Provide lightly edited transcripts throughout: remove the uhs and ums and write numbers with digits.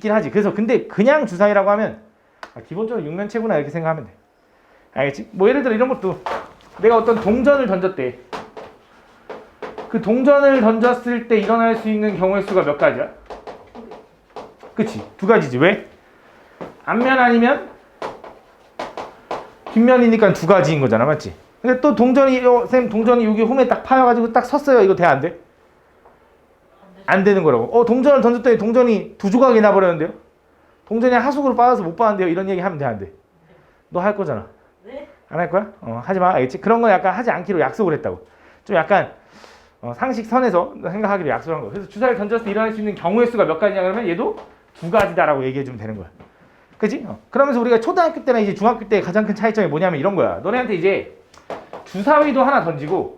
있긴 하지. 그래서 근데 그냥 주사위라고 하면 기본적으로 육면체구나 이렇게 생각하면 돼. 알겠지? 뭐 예를 들어 이런 것도 내가 어떤 동전을 던졌대. 그 동전을 던졌을 때 일어날 수 있는 경우의 수가 몇 가지야? 그치? 두 가지지. 왜? 앞면 아니면 뒷면이니까 두 가지인 거잖아. 맞지? 근데 또 동전이 동전이 여기 홈에 딱 파여가지고 딱 섰어요. 이거 돼? 안 돼? 안 되는 거라고. 동전을 던졌더니 동전이 두 조각이 나버렸는데요? 동전이 하수구로 빠져서 못 봤는데요? 이런 얘기 하면 돼? 안 돼? 너 할 거잖아. 네? 안 할 거야? 하지 마. 알겠지? 그런 건 약간 하지 않기로 약속을 했다고. 좀 약간 상식 선에서 생각하기로 약속한 거. 그래서 주사를 던졌을 때 일어날 수 있는 경우의 수가 몇 가지냐 그러면 얘도 두 가지다라고 얘기해주면 되는 거야. 그치? 그러면서 우리가 초등학교 때나 이제 중학교 때 가장 큰 차이점이 뭐냐면 이런 거야. 너네한테 이제 주사위도 하나 던지고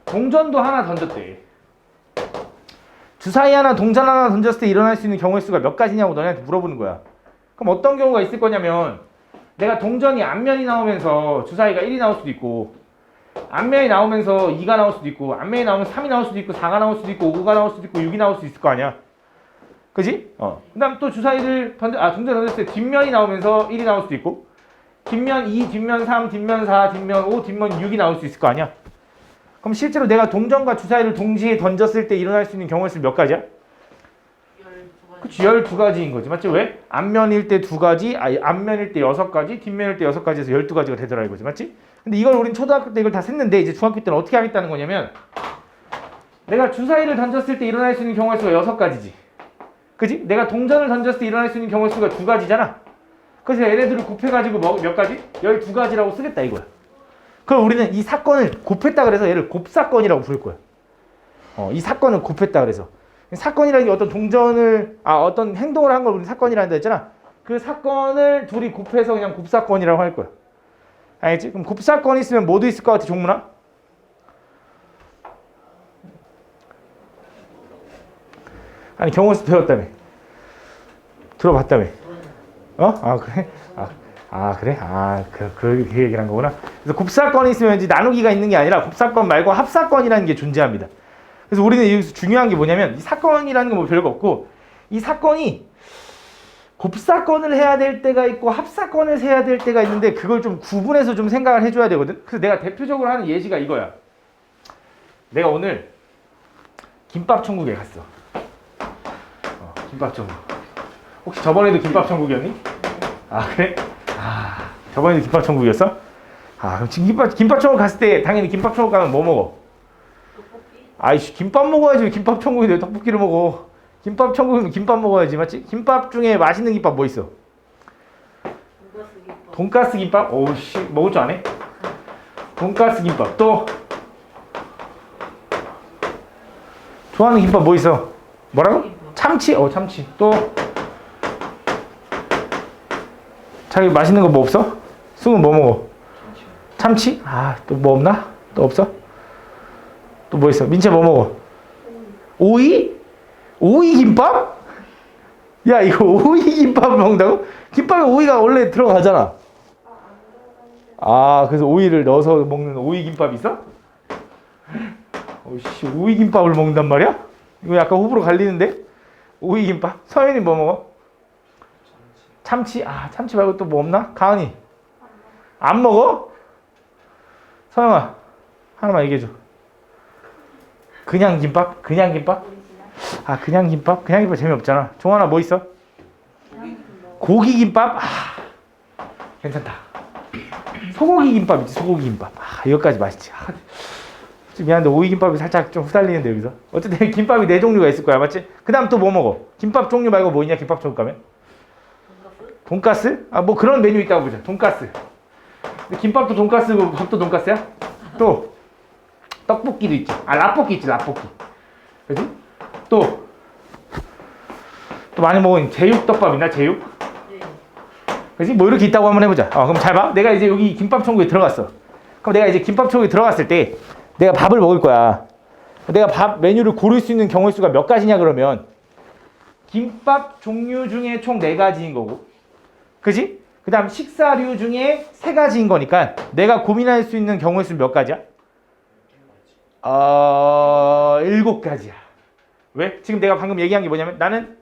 동전도 하나 던졌대. 주사위 하나 동전 하나 던졌을 때 일어날 수 있는 경우의 수가 몇 가지냐고 너네한테 물어보는 거야. 그럼 어떤 경우가 있을 거냐면 내가 동전이 앞면이 나오면서 주사위가 1이 나올 수도 있고 앞면이 나오면서 2가 나올 수도 있고 앞면이 나오면 3이 나올 수도 있고 4가 나올 수도 있고 5가 나올 수도 있고 6이 나올 수 있을 거 아니야. 그지? 그 다음 또 주사위를 동전 던졌을 때 뒷면이 나오면서 1이 나올 수도 있고 뒷면 2, 뒷면 3, 뒷면 4, 뒷면 5, 뒷면 6이 나올 수 있을 거 아니야. 그럼 실제로 내가 동전과 주사위를 동시에 던졌을 때 일어날 수 있는 경우의 수 몇 가지야? 12가지. 그치, 12가지인 거지. 맞지? 왜? 앞면일 때 2가지, 앞면일 때 6가지, 뒷면일 때 6가지에서 12가지가 되더라 이거지. 맞지? 근데 이걸 우린 초등학교 때 이걸 다 셌는데 이제 중학교 때는 어떻게 하겠다는 거냐면 내가 주사위를 던졌을 때 일어날 수 있는 경우의 수가 6가지지. 그지? 내가 동전을 던졌을 때 일어날 수 있는 경우의 수가 2가지잖아. 그래서 얘네들을 곱해가지고 몇 가지? 12가지라고 쓰겠다 이거야. 그럼 우리는 이 사건을 곱했다 그래서 얘를 곱사건이라고 부를 거야. 이 사건을 곱했다 그래서. 사건이라는 게 어떤 어떤 행동을 한 걸 우리 사건이라는 데 했잖아. 그 사건을 둘이 곱해서 그냥 곱사건이라고 할 거야. 알겠지? 그럼 곱사건이 있으면 뭐도 있을 것 같아, 종문아? 아니, 경우에서 배웠다며. 들어봤다며. 그래? 그래? 그 얘기를 한 거구나. 그래서 곱사건이 있으면 이제 나누기가 있는 게 아니라 곱사건 말고 합사건이라는 게 존재합니다. 그래서 우리는 여기서 중요한 게 뭐냐면 이 사건이라는 건 뭐 별거 없고 이 사건이 곱사건을 해야 될 때가 있고 합사건을 해야 될 때가 있는데 그걸 좀 구분해서 좀 생각을 해줘야 되거든. 그래서 내가 대표적으로 하는 예시가 이거야. 내가 오늘 김밥 천국에 갔어. 김밥 천국. 혹시 저번에도 김밥 천국이었니? 그래? 저번에도 김밥 천국이었어? 그럼 지금 김밥 천국 갔을 때 당연히 김밥 천국 가면 뭐 먹어? 아이씨, 김밥 먹어야지. 김밥 천국인데 왜 떡볶이를 먹어? 김밥 천국이면 김밥 먹어야지. 맞지? 김밥 중에 맛있는 김밥 뭐 있어? 돈가스 김밥? 오우씨, 먹을 줄 아네? 돈가스 김밥. 또 좋아하는 김밥 뭐 있어? 뭐라고? 참치? 참치. 또 자기 맛있는 거 뭐 없어? 승은 뭐 먹어? 참치? 또 뭐 없나? 또 없어? 또 뭐 있어? 민채 뭐 먹어? 오이? 오이 김밥? 야, 이거 오이 김밥 먹는다고? 김밥에 오이가 원래 들어가잖아. 그래서 오이를 넣어서 먹는 오이 김밥 있어? 오이씨, 오이 김밥을 먹는단 말이야? 이거 약간 호불호 갈리는데? 오이 김밥? 서현이 뭐 먹어? 참치? 참치 말고 또 뭐 없나? 가은이? 안 먹어? 서영아, 하나만 얘기해줘. 그냥 김밥? 그냥 김밥? 그냥 김밥? 그냥 김밥 재미없잖아. 종환아 뭐 있어? 고기 김밥? 괜찮다. 소고기 김밥 있지, 소고기 김밥. 이거까지 맛있지. 미안한데 오이 김밥이 살짝 좀 후달리는데 여기서. 어쨌든 김밥이 4종류가 있을 거야, 맞지? 그 다음 또 뭐 먹어? 김밥 종류 말고 뭐 있냐, 김밥 천국 가면? 돈가스? 뭐 그런 메뉴 있다고 보자. 돈가스. 근데 김밥도 돈가스고 밥도 돈가스야? 또 떡볶이도 있지. 라볶이 있지, 라볶이. 그지? 또 많이 먹은 제육덮밥 있나? 제육? 네. 그지? 뭐 이렇게 있다고 한번 해보자. 그럼 잘 봐. 내가 이제 여기 김밥 천국에 들어갔어. 그럼 내가 이제 김밥 천국에 들어갔을 때 내가 밥을 먹을 거야. 내가 밥 메뉴를 고를 수 있는 경우의 수가 몇 가지냐 그러면 김밥 종류 중에 총 4가지인 거고, 그지? 그 다음 식사류 중에 3가지인 거니까 내가 고민할 수 있는 경우의 수는 몇 가지야? 7가지야. 왜? 지금 내가 방금 얘기한 게 뭐냐면 나는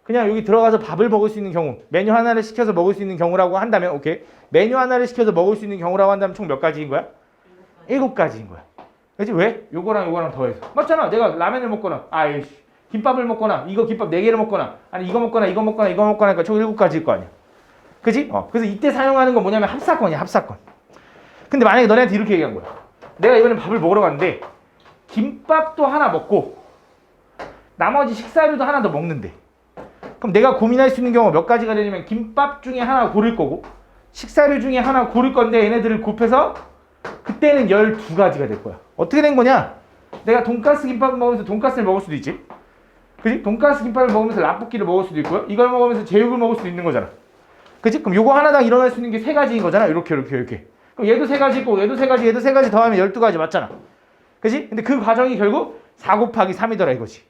그냥 여기 들어가서 밥을 먹을 수 있는 경우, 메뉴 하나를 시켜서 먹을 수 있는 경우라고 한다면 오케이. 메뉴 하나를 시켜서 먹을 수 있는 경우라고 한다면 총 몇 가지인 거야? 7가지인 거야. 그렇지? 왜? 요거랑 요거랑 더해서. 맞잖아. 내가 라면을 먹거나 아이씨 김밥을 먹거나 이거 김밥 4개를 먹거나 아니 이거 먹거나 이거 먹거나 이거 먹거나 하니까 총 7가지일 거 아니야. 그지? 그래서 이때 사용하는 건 뭐냐면 합사건이야, 합사건. 근데 만약에 너네한테 이렇게 얘기한 거야. 내가 이번에 밥을 먹으러 갔는데 김밥도 하나 먹고 나머지 식사류도 하나 더 먹는데 그럼 내가 고민할 수 있는 경우가 몇 가지가 되냐면 김밥 중에 하나 고를 거고 식사류 중에 하나 고를 건데 얘네들을 곱해서 그때는 12가지가 될 거야. 어떻게 된 거냐? 내가 돈가스 김밥을 먹으면서 돈가스를 먹을 수도 있지. 그지? 돈가스 김밥을 먹으면서 라볶이를 먹을 수도 있고요. 이걸 먹으면서 제육을 먹을 수도 있는 거잖아. 그지? 그럼 요거 하나당 일어날 수 있는 게 3가지인 거잖아. 이렇게. 그럼 얘도 3가지 있고 얘도 3가지, 얘도 3가지 더하면 12가지 맞잖아. 그지? 근데 그 과정이 결국 4 곱하기 3이더라 이거지.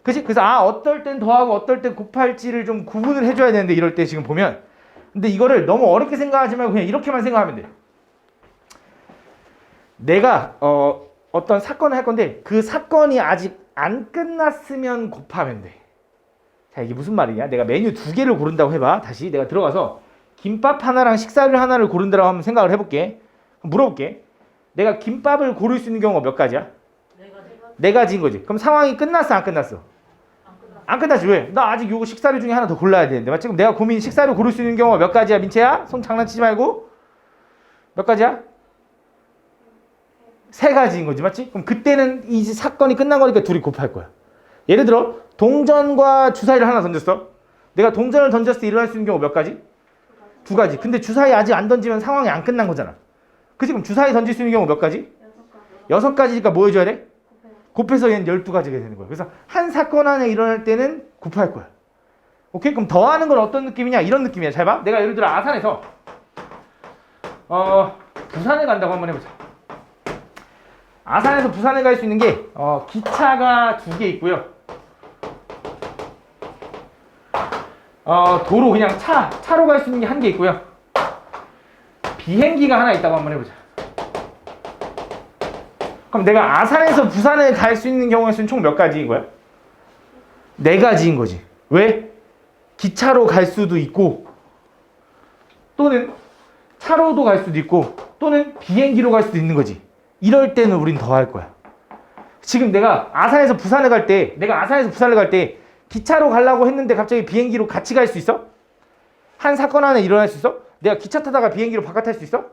그지? 그래서 어떨 땐 더하고 어떨 땐 곱할지를 좀 구분을 해줘야 되는데 이럴 때 지금 보면 근데 이거를 너무 어렵게 생각하지 말고 그냥 이렇게만 생각하면 돼. 내가 어떤 사건을 할 건데 그 사건이 아직 안 끝났으면 곱하면 돼. 자 이게 무슨 말이냐? 내가 메뉴 2개를 고른다고 해봐. 다시 내가 들어가서 김밥 하나랑 식사류 하나를 고른다고 한번 생각을 해볼게. 물어볼게. 내가 김밥을 고를 수 있는 경우가 몇 가지야? 4가지인 거지. 그럼 상황이 끝났어 안 끝났어? 안 끝났지. 왜? 나 아직 요거 식사류 중에 하나 더 골라야 되는데 맞지? 지금 내가 고민 식사류 고를 수 있는 경우가 몇 가지야 민채야? 손 장난치지 말고 몇 가지야? 3가지인 거지 맞지? 그럼 그때는 이 사건이 끝난 거니까 둘이 곱할 거야. 예를 들어 동전과 주사위를 하나 던졌어. 내가 동전을 던졌을 때 일어날 수 있는 경우 몇 가지? 2가지. 근데 주사위 아직 안 던지면 상황이 안 끝난 거잖아. 그치? 그럼 주사위 던질 수 있는 경우 몇 가지? 6가지니까 뭐 해줘야 돼? 곱해서 얘는 12가지가 되는 거야. 그래서 한 사건 안에 일어날 때는 곱할 거야. 오케이? 그럼 더하는 건 어떤 느낌이냐? 이런 느낌이야. 잘 봐. 내가 예를 들어 아산에서 부산에 간다고 한번 해보자. 아산에서 부산에 갈 수 있는 게 기차가 2개 있고요. 도로 그냥 차로 갈 수 있는 게 1개 있고요. 비행기가 하나 있다고 한번 해보자. 그럼 내가 아산에서 부산에 갈 수 있는 경우의 수는 총 몇 가지인 거야? 4가지인 거지. 왜? 기차로 갈 수도 있고 또는 차로도 갈 수도 있고 또는 비행기로 갈 수도 있는 거지. 이럴 때는 우린 더 할 거야. 지금 내가 아산에서 부산에 갈 때 기차로 가려고 했는데 갑자기 비행기로 같이 갈 수 있어? 한 사건 안에 일어날 수 있어? 내가 기차 타다가 비행기로 바깥 탈 수 있어?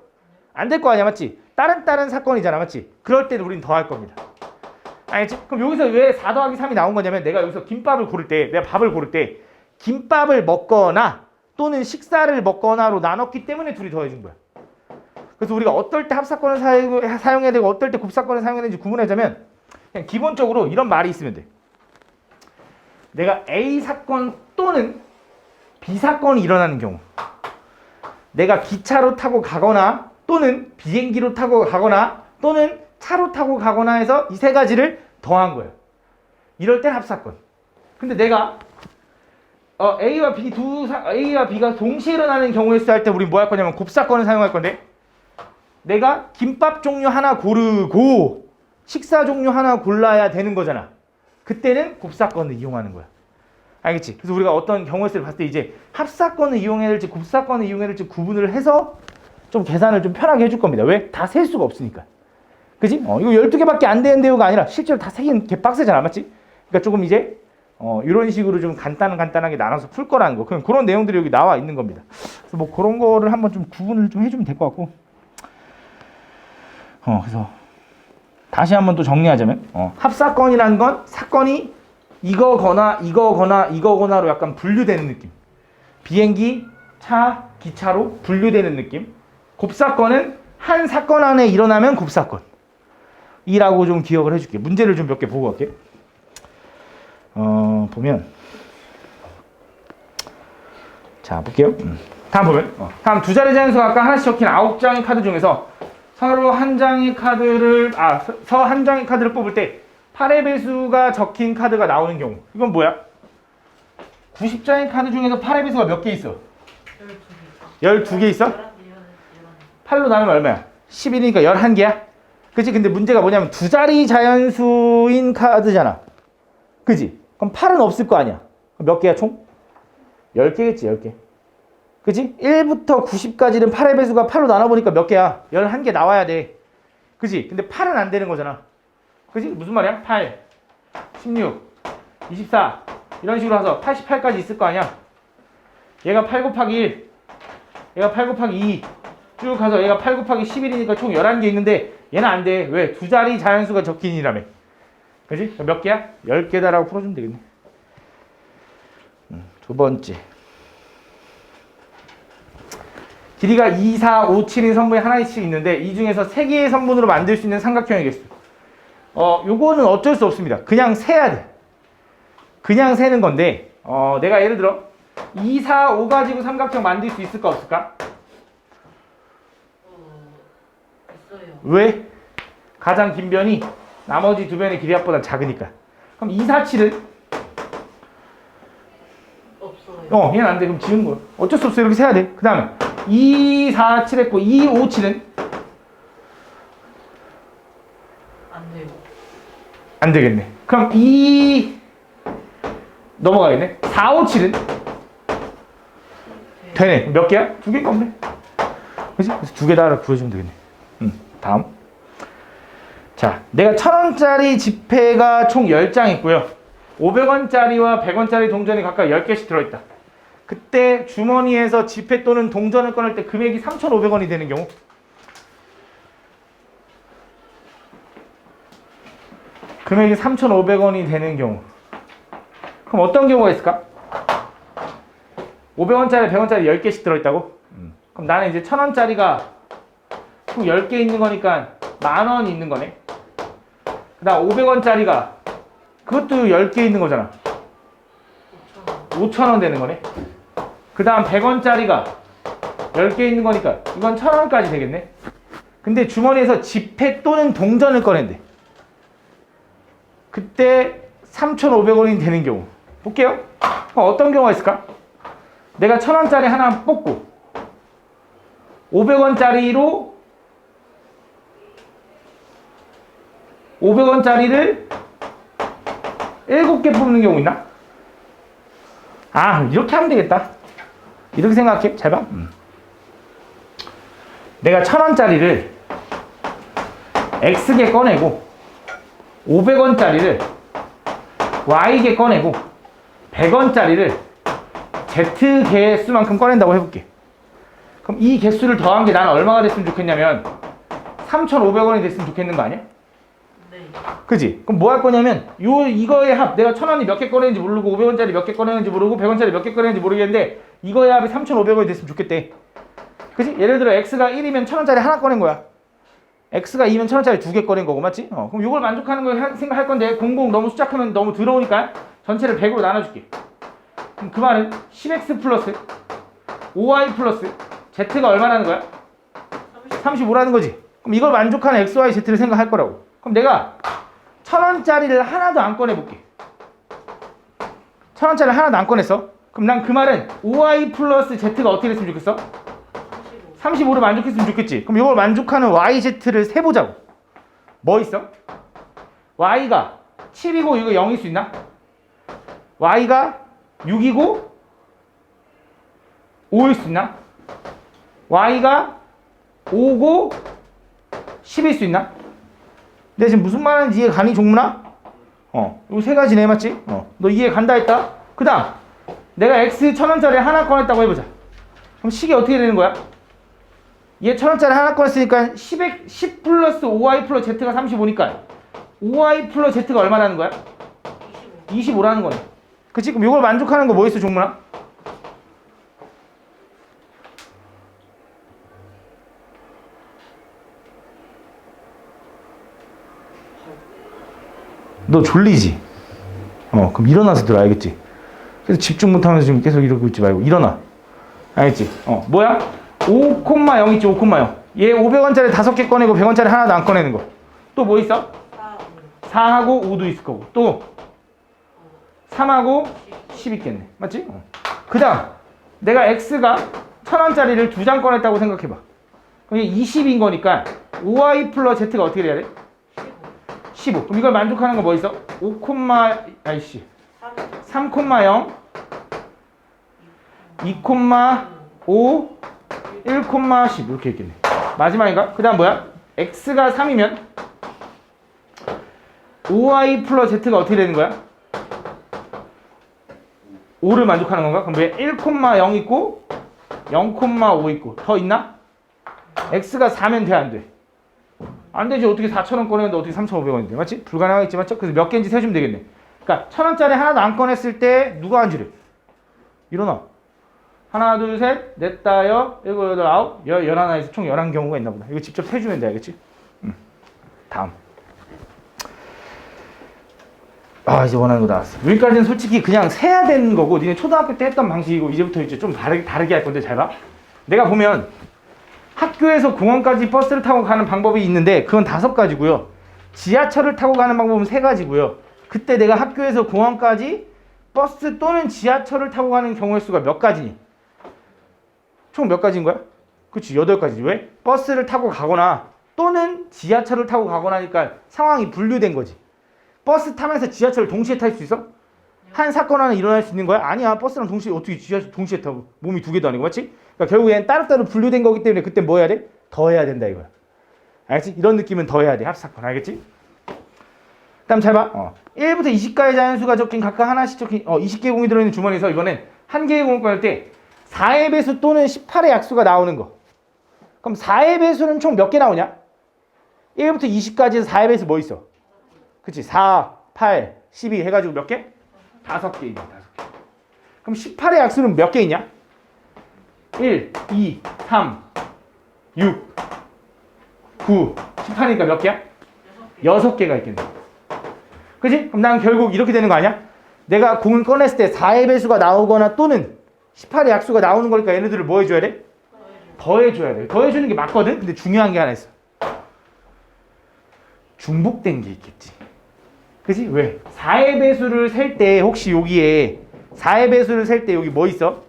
안 될 거 아니야 맞지? 다른 사건이잖아 맞지? 그럴 때는 우린 더 할 겁니다. 알겠지? 그럼 여기서 왜 4 더하기 3이 나온 거냐면 내가 여기서 김밥을 고를 때 내가 밥을 고를 때 김밥을 먹거나 또는 식사를 먹거나로 나눴기 때문에 둘이 더해준 거야. 그래서 우리가 어떨 때 합사건을 사용해야 되고 어떨 때 곱사건을 사용해야 되는지 구분하자면 그냥 기본적으로 이런 말이 있으면 돼. 내가 A 사건 또는 B 사건이 일어나는 경우 내가 기차로 타고 가거나 또는 비행기로 타고 가거나 또는 차로 타고 가거나 해서 이 3가지를 더한 거예요. 이럴 땐 합사건. 근데 내가 A와 B가 동시에 일어나는 경우였을 할 때 우리 뭐 할 거냐면 곱사건을 사용할 건데 내가 김밥 종류 하나 고르고 식사 종류 하나 골라야 되는 거잖아. 그때는 곱사건을 이용하는 거야. 알겠지? 그래서 우리가 어떤 경우를 봤을 때 이제 합사건을 이용해야 될지 곱사건을 이용해야 될지 구분을 해서 좀 계산을 좀 편하게 해줄 겁니다. 왜? 다 셀 수가 없으니까. 그지? 이거 12개밖에 안 되는 대우가 아니라 실제로 다 세기는 개빡세잖아. 맞지? 그러니까 조금 이제 이런 식으로 좀 간단하게 나눠서 풀 거라는 거. 그런 내용들이 여기 나와 있는 겁니다. 그래서 뭐 그런 거를 한번 좀 구분을 좀 해주면 될 것 같고. 그래서 다시 한번 또 정리하자면 합사건이라는 건 사건이 이거거나로 약간 분류되는 느낌. 비행기, 차, 기차로 분류되는 느낌. 곱사건은 한 사건 안에 일어나면 곱사건 이라고 좀 기억을 해줄게. 문제를 좀 몇 개 보고 갈게. 보면 자 볼게요. 다음 보면 다음 두 자리 자연수가 아까 하나씩 적힌 9장의 카드 중에서 서로 한 장의 카드를 한 장의 카드를 뽑을 때 8의 배수가 적힌 카드가 나오는 경우 이건 뭐야? 90장의 카드 중에서 8의 배수가 몇 개 있어? 12개 있어? 8로 나누면 얼마야? 11이니까 11개야? 그치? 근데 문제가 뭐냐면 두 자리 자연수인 카드잖아. 그치? 그럼 8은 없을 거 아니야. 몇 개야 총? 10개겠지 10개. 그치? 1부터 90까지는 8의 배수가 8로 나눠보니까 몇 개야? 11개 나와야 돼. 그치? 근데 8은 안 되는 거잖아. 그치? 무슨 말이야? 8, 16, 24 이런 식으로 해서 88까지 있을 거 아니야? 얘가 8 곱하기 1, 얘가 8 곱하기 2 쭉 가서 얘가 8 곱하기 11이니까 총 11개 있는데 얘는 안 돼. 왜? 두 자리 자연수가 적힌 이라며. 그치? 몇 개야? 10개다라고 풀어주면 되겠네. 두 번째. 길이가 2, 4, 5, 7인 선분이 하나씩 있는데 이 중에서 3개의 선분으로 만들 수 있는 삼각형의 개수. 요거는 어쩔 수 없습니다. 그냥 세야 돼. 그냥 세는 건데 내가 예를 들어 2, 4, 5 가지고 삼각형 만들 수 있을까 없을까? 있어요. 왜? 가장 긴 변이 나머지 두 변의 길이 합보다 작으니까. 그럼 2, 4, 7은? 없어요. 얘는 안 돼. 그럼 지운 거야. 어쩔 수 없어. 이렇게 세야 돼. 그 다음에 2, 4, 7 했고 2, 5, 7은? 안 돼요. 안 되겠네. 그럼 2 넘어가겠네. 4, 5, 7은? 되네. 몇 개야? 2개가 없네. 그치? 그래서 2개다 구해주면 되겠네. 다음. 자, 내가 1,000원짜리 지폐가 총 10장 있고요. 500원짜리와 100원짜리 동전이 각각 10개씩 들어있다. 그때 주머니에서 지폐 또는 동전을 꺼낼 때 금액이 3,500원이 되는 경우. 금액이 3,500원이 되는 경우. 그럼 어떤 경우가 있을까? 500원짜리, 100원짜리 10개씩 들어있다고? 그럼 나는 이제 1,000원짜리가 총 10개 있는 거니까 10,000원이 있는 거네. 그 다음 500원짜리가 그것도 10개 있는 거잖아. 5,000원 되는 거네. 그 다음 100원짜리가 10개 있는 거니까 이건 1,000원까지 되겠네. 근데 주머니에서 지폐 또는 동전을 꺼낸대. 그때 3,500원이 되는 경우. 볼게요. 어떤 경우가 있을까? 내가 1,000원짜리 하나 뽑고 500원짜리로 500원짜리를 7개 뽑는 경우 있나? 아, 이렇게 하면 되겠다. 이렇게 생각해. 잘 봐. 내가 1,000원짜리를 X개 꺼내고 500원짜리를 Y개 꺼내고 100원짜리를 Z개의 수만큼 꺼낸다고 해볼게. 그럼 이 개수를 더한 게 나는 얼마가 됐으면 좋겠냐면 3,500원이 됐으면 좋겠는 거 아니야? 네. 그지? 그럼 뭐 할 거냐면 이거의 합, 내가 1,000원이 몇 개 꺼내는지 모르고 500원짜리 몇 개 꺼내는지 모르고 100원짜리 몇 개 꺼내는지 모르겠는데 이거의 합이 3,500원이 됐으면 좋겠대. 그지? 예를 들어 X가 1이면 1,000원짜리 하나 꺼낸 거야. X가 2면 1,000원짜리 2개 꺼낸 거고, 맞지? 그럼 이걸 만족하는 걸 생각할 건데 00 너무 숫자 크면 너무 더러우니까 전체를 100으로 나눠줄게. 그럼 그 말은 10X 플러스 5Y 플러스 Z가 얼마라는 거야? 35라는 거지. 그럼 이걸 만족하는 X, Y, Z를 생각할 거라고. 그럼 내가 1,000원짜리를 하나도 안 꺼내볼게. 1,000원짜리 하나도 안 꺼냈어. 그럼 난 그 말은 5Y 플러스 Z가 어떻게 됐으면 좋겠어? 35를 만족했으면 좋겠지. 그럼 이걸 만족하는 Y, Z를 세보자고. 뭐 있어? Y가 7이고 이거 0일 수 있나? Y가 6이고 5일 수 있나? Y가 5고 10일 수 있나? 내가 지금 무슨 말하는지 이해 가니, 종문아? 요 세 가지네, 맞지? 너 이해 간다 했다? 그 다음 내가 X 1,000원짜리 하나 꺼냈다고 해보자. 그럼 식이 어떻게 되는 거야? 얘 1,000원짜리 하나 꺼냈으니까 10 플러스 5Y 플러스 Z가 35니까 5Y 플러스 Z가 얼마라는 거야? 25라는 거네. 그치? 그럼 이걸 만족하는 거 뭐 있어, 종문아? 너 졸리지? 그럼 일어나서 들어, 알겠지? 그래서 집중 못하면서 지금 계속 이러고 있지 말고 일어나. 알겠지? 뭐야? 5,0 있지, 5,0. 얘 500원짜리 5개 꺼내고 100원짜리 하나도 안 꺼내는 거. 또 뭐 있어? 4하고 5도 있을 거고. 또 3하고 10 있겠네. 맞지? 그 다음 내가 X가 1,000원짜리를 2장 꺼냈다고 생각해봐. 그럼 이게 20인 거니까 5Y 플러스 Z가 어떻게 돼야 돼? 15. 그럼 이걸 만족하는 거 뭐 있어? 3,0, 2,5, 1,10 이렇게 있겠네. 마지막인가? 그 다음 뭐야? x가 3이면 5y 플러스 z가 어떻게 되는 거야? 5를 만족하는 건가? 그럼 왜 1,0 있고 0,5 있고 더 있나? x가 4면 돼, 안 돼? 안 되지. 어떻게 4,000원 꺼내는데 어떻게 3,500원인데, 맞지? 불가능하겠지, 맞죠? 그래서 몇 개인지 세주면 되겠네. 그러니까 1,000원짜리 하나도 안 꺼냈을 때 누가 앉으래? 일어나. 하나, 둘, 셋, 넷, 다, 여, 일곱, 여덟, 아홉, 열, 11에서 총 11경우가 있나 보다. 이거 직접 세주면 돼, 알겠지? 다음. 아, 이제 원하는 거 나왔어. 여기까지는 솔직히 그냥 세야 되는 거고, 니네 초등학교 때 했던 방식이고, 이제부터 이제 좀 다르게 할 건데, 잘 봐. 내가 보면 학교에서 공원까지 버스를 타고 가는 방법이 있는데, 그건 5가지고요. 지하철을 타고 가는 방법은 3가지고요. 그때 내가 학교에서 공원까지 버스 또는 지하철을 타고 가는 경우의 수가 몇 가지니? 총 몇 가지인 거야? 그치, 8가지지. 왜? 버스를 타고 가거나 또는 지하철을 타고 가거나 하니까 상황이 분류된 거지. 버스 타면서 지하철을 동시에 탈 수 있어? 한 사건 하나 일어날 수 있는 거야? 아니야. 버스랑 동시에 어떻게 지하철 동시에 타고, 몸이 2개도 아니고, 맞지? 그러니까 결국엔 따로따로 분류된 거기 때문에 그때 뭐 해야 돼? 더 해야 된다 이거야. 알겠지? 이런 느낌은 더 해야 돼. 합사건. 알겠지? 다음 잘 봐. 1부터 20까지 자연수가 적힌 각각 하나씩 적힌 20개의 공이 들어있는 주머니에서 이번엔 한 개의 공을 꺼낼 때 4의 배수 또는 18의 약수가 나오는 거. 그럼 4의 배수는 총 몇 개 나오냐? 1부터 20까지에서 4의 배수 뭐 있어? 그치? 4, 8, 12 해가지고 몇 개? 5개 있네. 5개. 그럼 18의 약수는 몇 개 있냐? 1, 2, 3, 6, 9, 18이니까 몇 개야? 6개가 있겠네. 그치? 그럼 난 결국 이렇게 되는 거 아니야? 내가 공을 꺼냈을 때 4의 배수가 나오거나 또는 18의 약수가 나오는 거니까 얘네들을 뭐 해줘야 돼? 더해줘야 돼. 더해주는 게 맞거든? 근데 중요한 게 하나 있어. 중복된 게 있겠지. 그치? 왜? 4의 배수를 셀 때 혹시 여기에 4의 배수를 셀 때 여기 뭐 있어?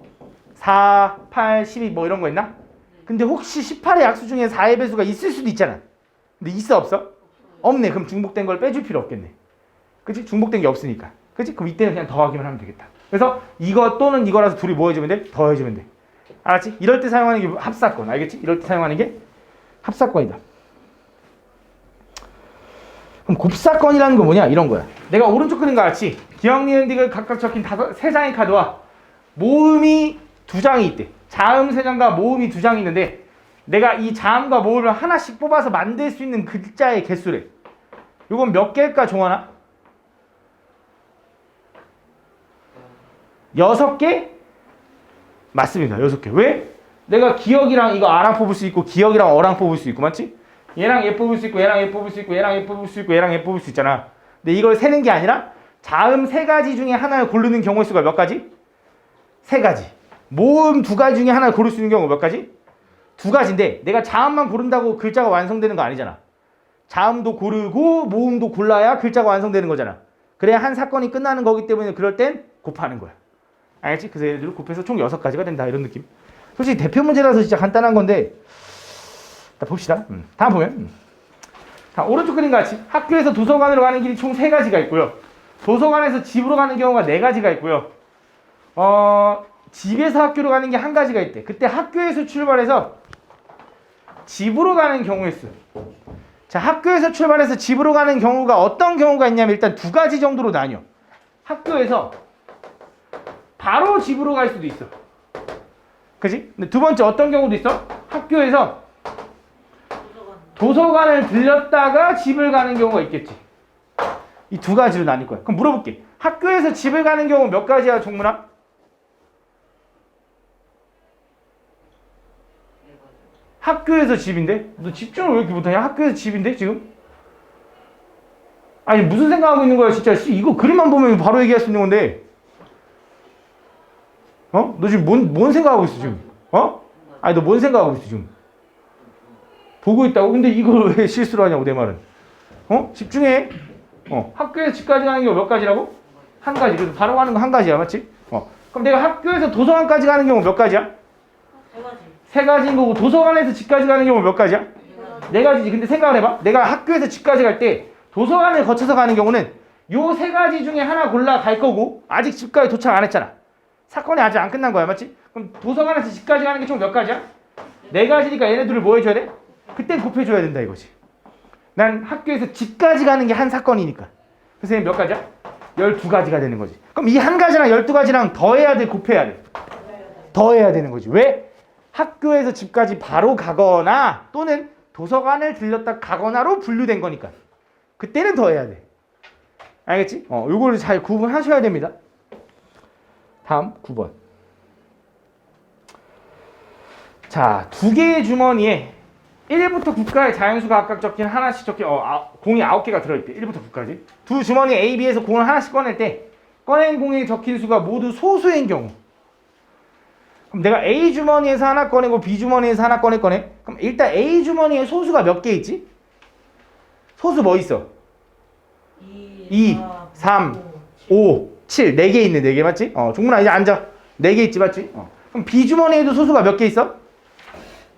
4, 8, 12 뭐 이런 거 있나? 근데 혹시 18의 약수 중에 4의 배수가 있을 수도 있잖아. 근데 있어 없어? 없네. 그럼 중복된 걸 빼줄 필요 없겠네. 그치? 중복된 게 없으니까. 그치? 그럼 이때는 그냥 더하기만 하면 되겠다. 그래서 이거 또는 이거라서 둘이 뭐 해주면 돼? 더해주면 돼. 알았지? 이럴 때 사용하는 게 합사건. 알겠지? 이럴 때 사용하는 게 합사건이다. 그럼 곱사건이라는 건 뭐냐? 이런 거야. 내가 오른쪽 그림과 같이 기억, 니은, 디귿 각각 적힌 3장의 카드와 모음이 2장이 있대. 자음 3장과 모음이 2장이 있는데 내가 이 자음과 모음을 하나씩 뽑아서 만들 수 있는 글자의 개수래. 이건 몇 개일까, 종환아? 6개? 맞습니다. 6개. 왜? 내가 기억이랑 이거 아랑 뽑을 수 있고 기억이랑 어랑 뽑을 수 있고, 맞지? 얘랑 얘 뽑을 수 있고 얘랑 얘 뽑을 수 있고 얘랑 얘 뽑을 수 있고 얘랑 얘 뽑을 수 있잖아. 근데 이걸 세는 게 아니라 자음 3가지 중에 하나를 고르는 경우의 수가 몇 가지? 3가지. 모음 2가지 중에 하나를 고를 수 있는 경우 몇 가지? 2가지인데 내가 자음만 고른다고 글자가 완성되는 거 아니잖아. 자음도 고르고 모음도 골라야 글자가 완성되는 거잖아. 그래야 한 사건이 끝나는 거기 때문에 그럴 땐 곱하는 거야. 알겠지? 그래서 예를 들어 곱해서 총 6가지가 된다. 이런 느낌. 솔직히 대표 문제라서 진짜 간단한 건데 자, 봅시다. 다음 보면 자, 오른쪽 그림과 같이 학교에서 도서관으로 가는 길이 총 3가지가 있고요. 도서관에서 집으로 가는 경우가 4가지가 있고요. 집에서 학교로 가는 게 1가지가 있대. 그때 학교에서 출발해서 집으로 가는 경우의 수. 자, 학교에서 출발해서 집으로 가는 경우가 어떤 경우가 있냐면 일단 2가지 정도로 나뉘어. 학교에서 바로 집으로 갈 수도 있어. 그치? 근데 두 번째 어떤 경우도 있어? 학교에서 도서관을 들렸다가 집을 가는 경우가 있겠지. 이 2가지로 나뉠 거야. 그럼 물어볼게. 학교에서 집을 가는 경우 몇 가지야, 종문아? 학교에서 집인데? 너 집중을 왜 이렇게 못하냐? 학교에서 집인데, 지금? 아니, 무슨 생각하고 있는 거야, 진짜. 이거 그림만 보면 바로 얘기할 수 있는 건데. 너 지금 뭔 생각하고 있어, 지금? 아니, 너 뭔 생각하고 있어, 지금? 보고 있다고? 근데 이걸 왜 실수를 하냐고, 내 말은. 집중해. 학교에서 집까지 가는 경우 몇 가지라고? 1가지. 그래서 바로 가는 거 1가지야, 맞지? 그럼 내가 학교에서 도서관까지 가는 경우 몇 가지야? 3가지인 거고, 도서관에서 집까지 가는 경우 몇 가지야? 4가지지. 근데 생각을 해봐. 내가 학교에서 집까지 갈 때 도서관을 거쳐서 가는 경우는 요 3가지 중에 하나 골라 갈 거고, 아직 집까지 도착 안 했잖아. 사건이 아직 안 끝난 거야, 맞지? 그럼 도서관에서 집까지 가는 게 총 몇 가지야? 4가지니까 얘네들을 뭐 해줘야 돼? 그때 곱해줘야 된다 이거지. 난 학교에서 집까지 가는 게 한 사건이니까. 그래서 얘는 몇 가지야? 12가지가 되는 거지. 그럼 이 한 가지랑 12가지랑 더해야 돼, 곱해야 돼? 더해야 되는 거지. 왜? 학교에서 집까지 바로 가거나 또는 도서관을 들렸다 가거나로 분류된 거니까. 그때는 더해야 돼. 알겠지? 요거를 잘 구분하셔야 됩니다. 다음 9번. 자, 2개의 주머니에 1부터 9까지 자연수가 각각 적힌 하나씩 적힌 공이 9개가 들어있대. 1부터 9까지. 두 주머니 A, B에서 공을 하나씩 꺼낼 때 꺼낸 공에 적힌 수가 모두 소수인 경우. 그럼 내가 A 주머니에서 하나 꺼내고 B 주머니에서 하나 꺼내. 그럼 일단 A 주머니에 소수가 몇 개 있지? 소수 뭐 있어? 2, 3, 5, 7. 4개 있네. 4개 맞지? 종문아 이제 앉아. 4개 있지 맞지? 그럼 B 주머니에도 소수가 몇 개 있어?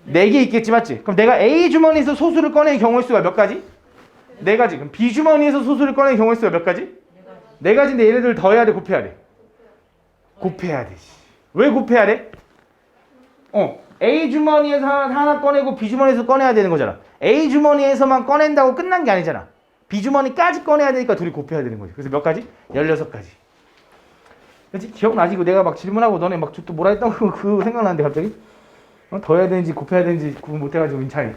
4개 있겠지 맞지? 그럼 내가 A 주머니에서 소수를 꺼낸 경우의 수가 몇 가지? 4가지. 그럼 B 주머니에서 소수를 꺼낸 경우의 수가 몇 가지? 4가지인데 얘네들 더해야 돼, 곱해야 돼? 곱해야 돼. 왜 곱해야 돼? A 주머니에서 하나 꺼내고 B 주머니에서 꺼내야 되는 거잖아. A 주머니에서만 꺼낸다고 끝난 게 아니잖아. B 주머니까지 꺼내야 되니까 둘이 곱해야 되는 거지. 그래서 몇 가지? 16가지. 그렇지? 기억나지? 이거 내가 막 질문하고 너네 막 또 뭐라 했다고 그거 생각나는데 갑자기? 더 해야 되는지 곱해야 되는지 구분 못해가지고 민찬이.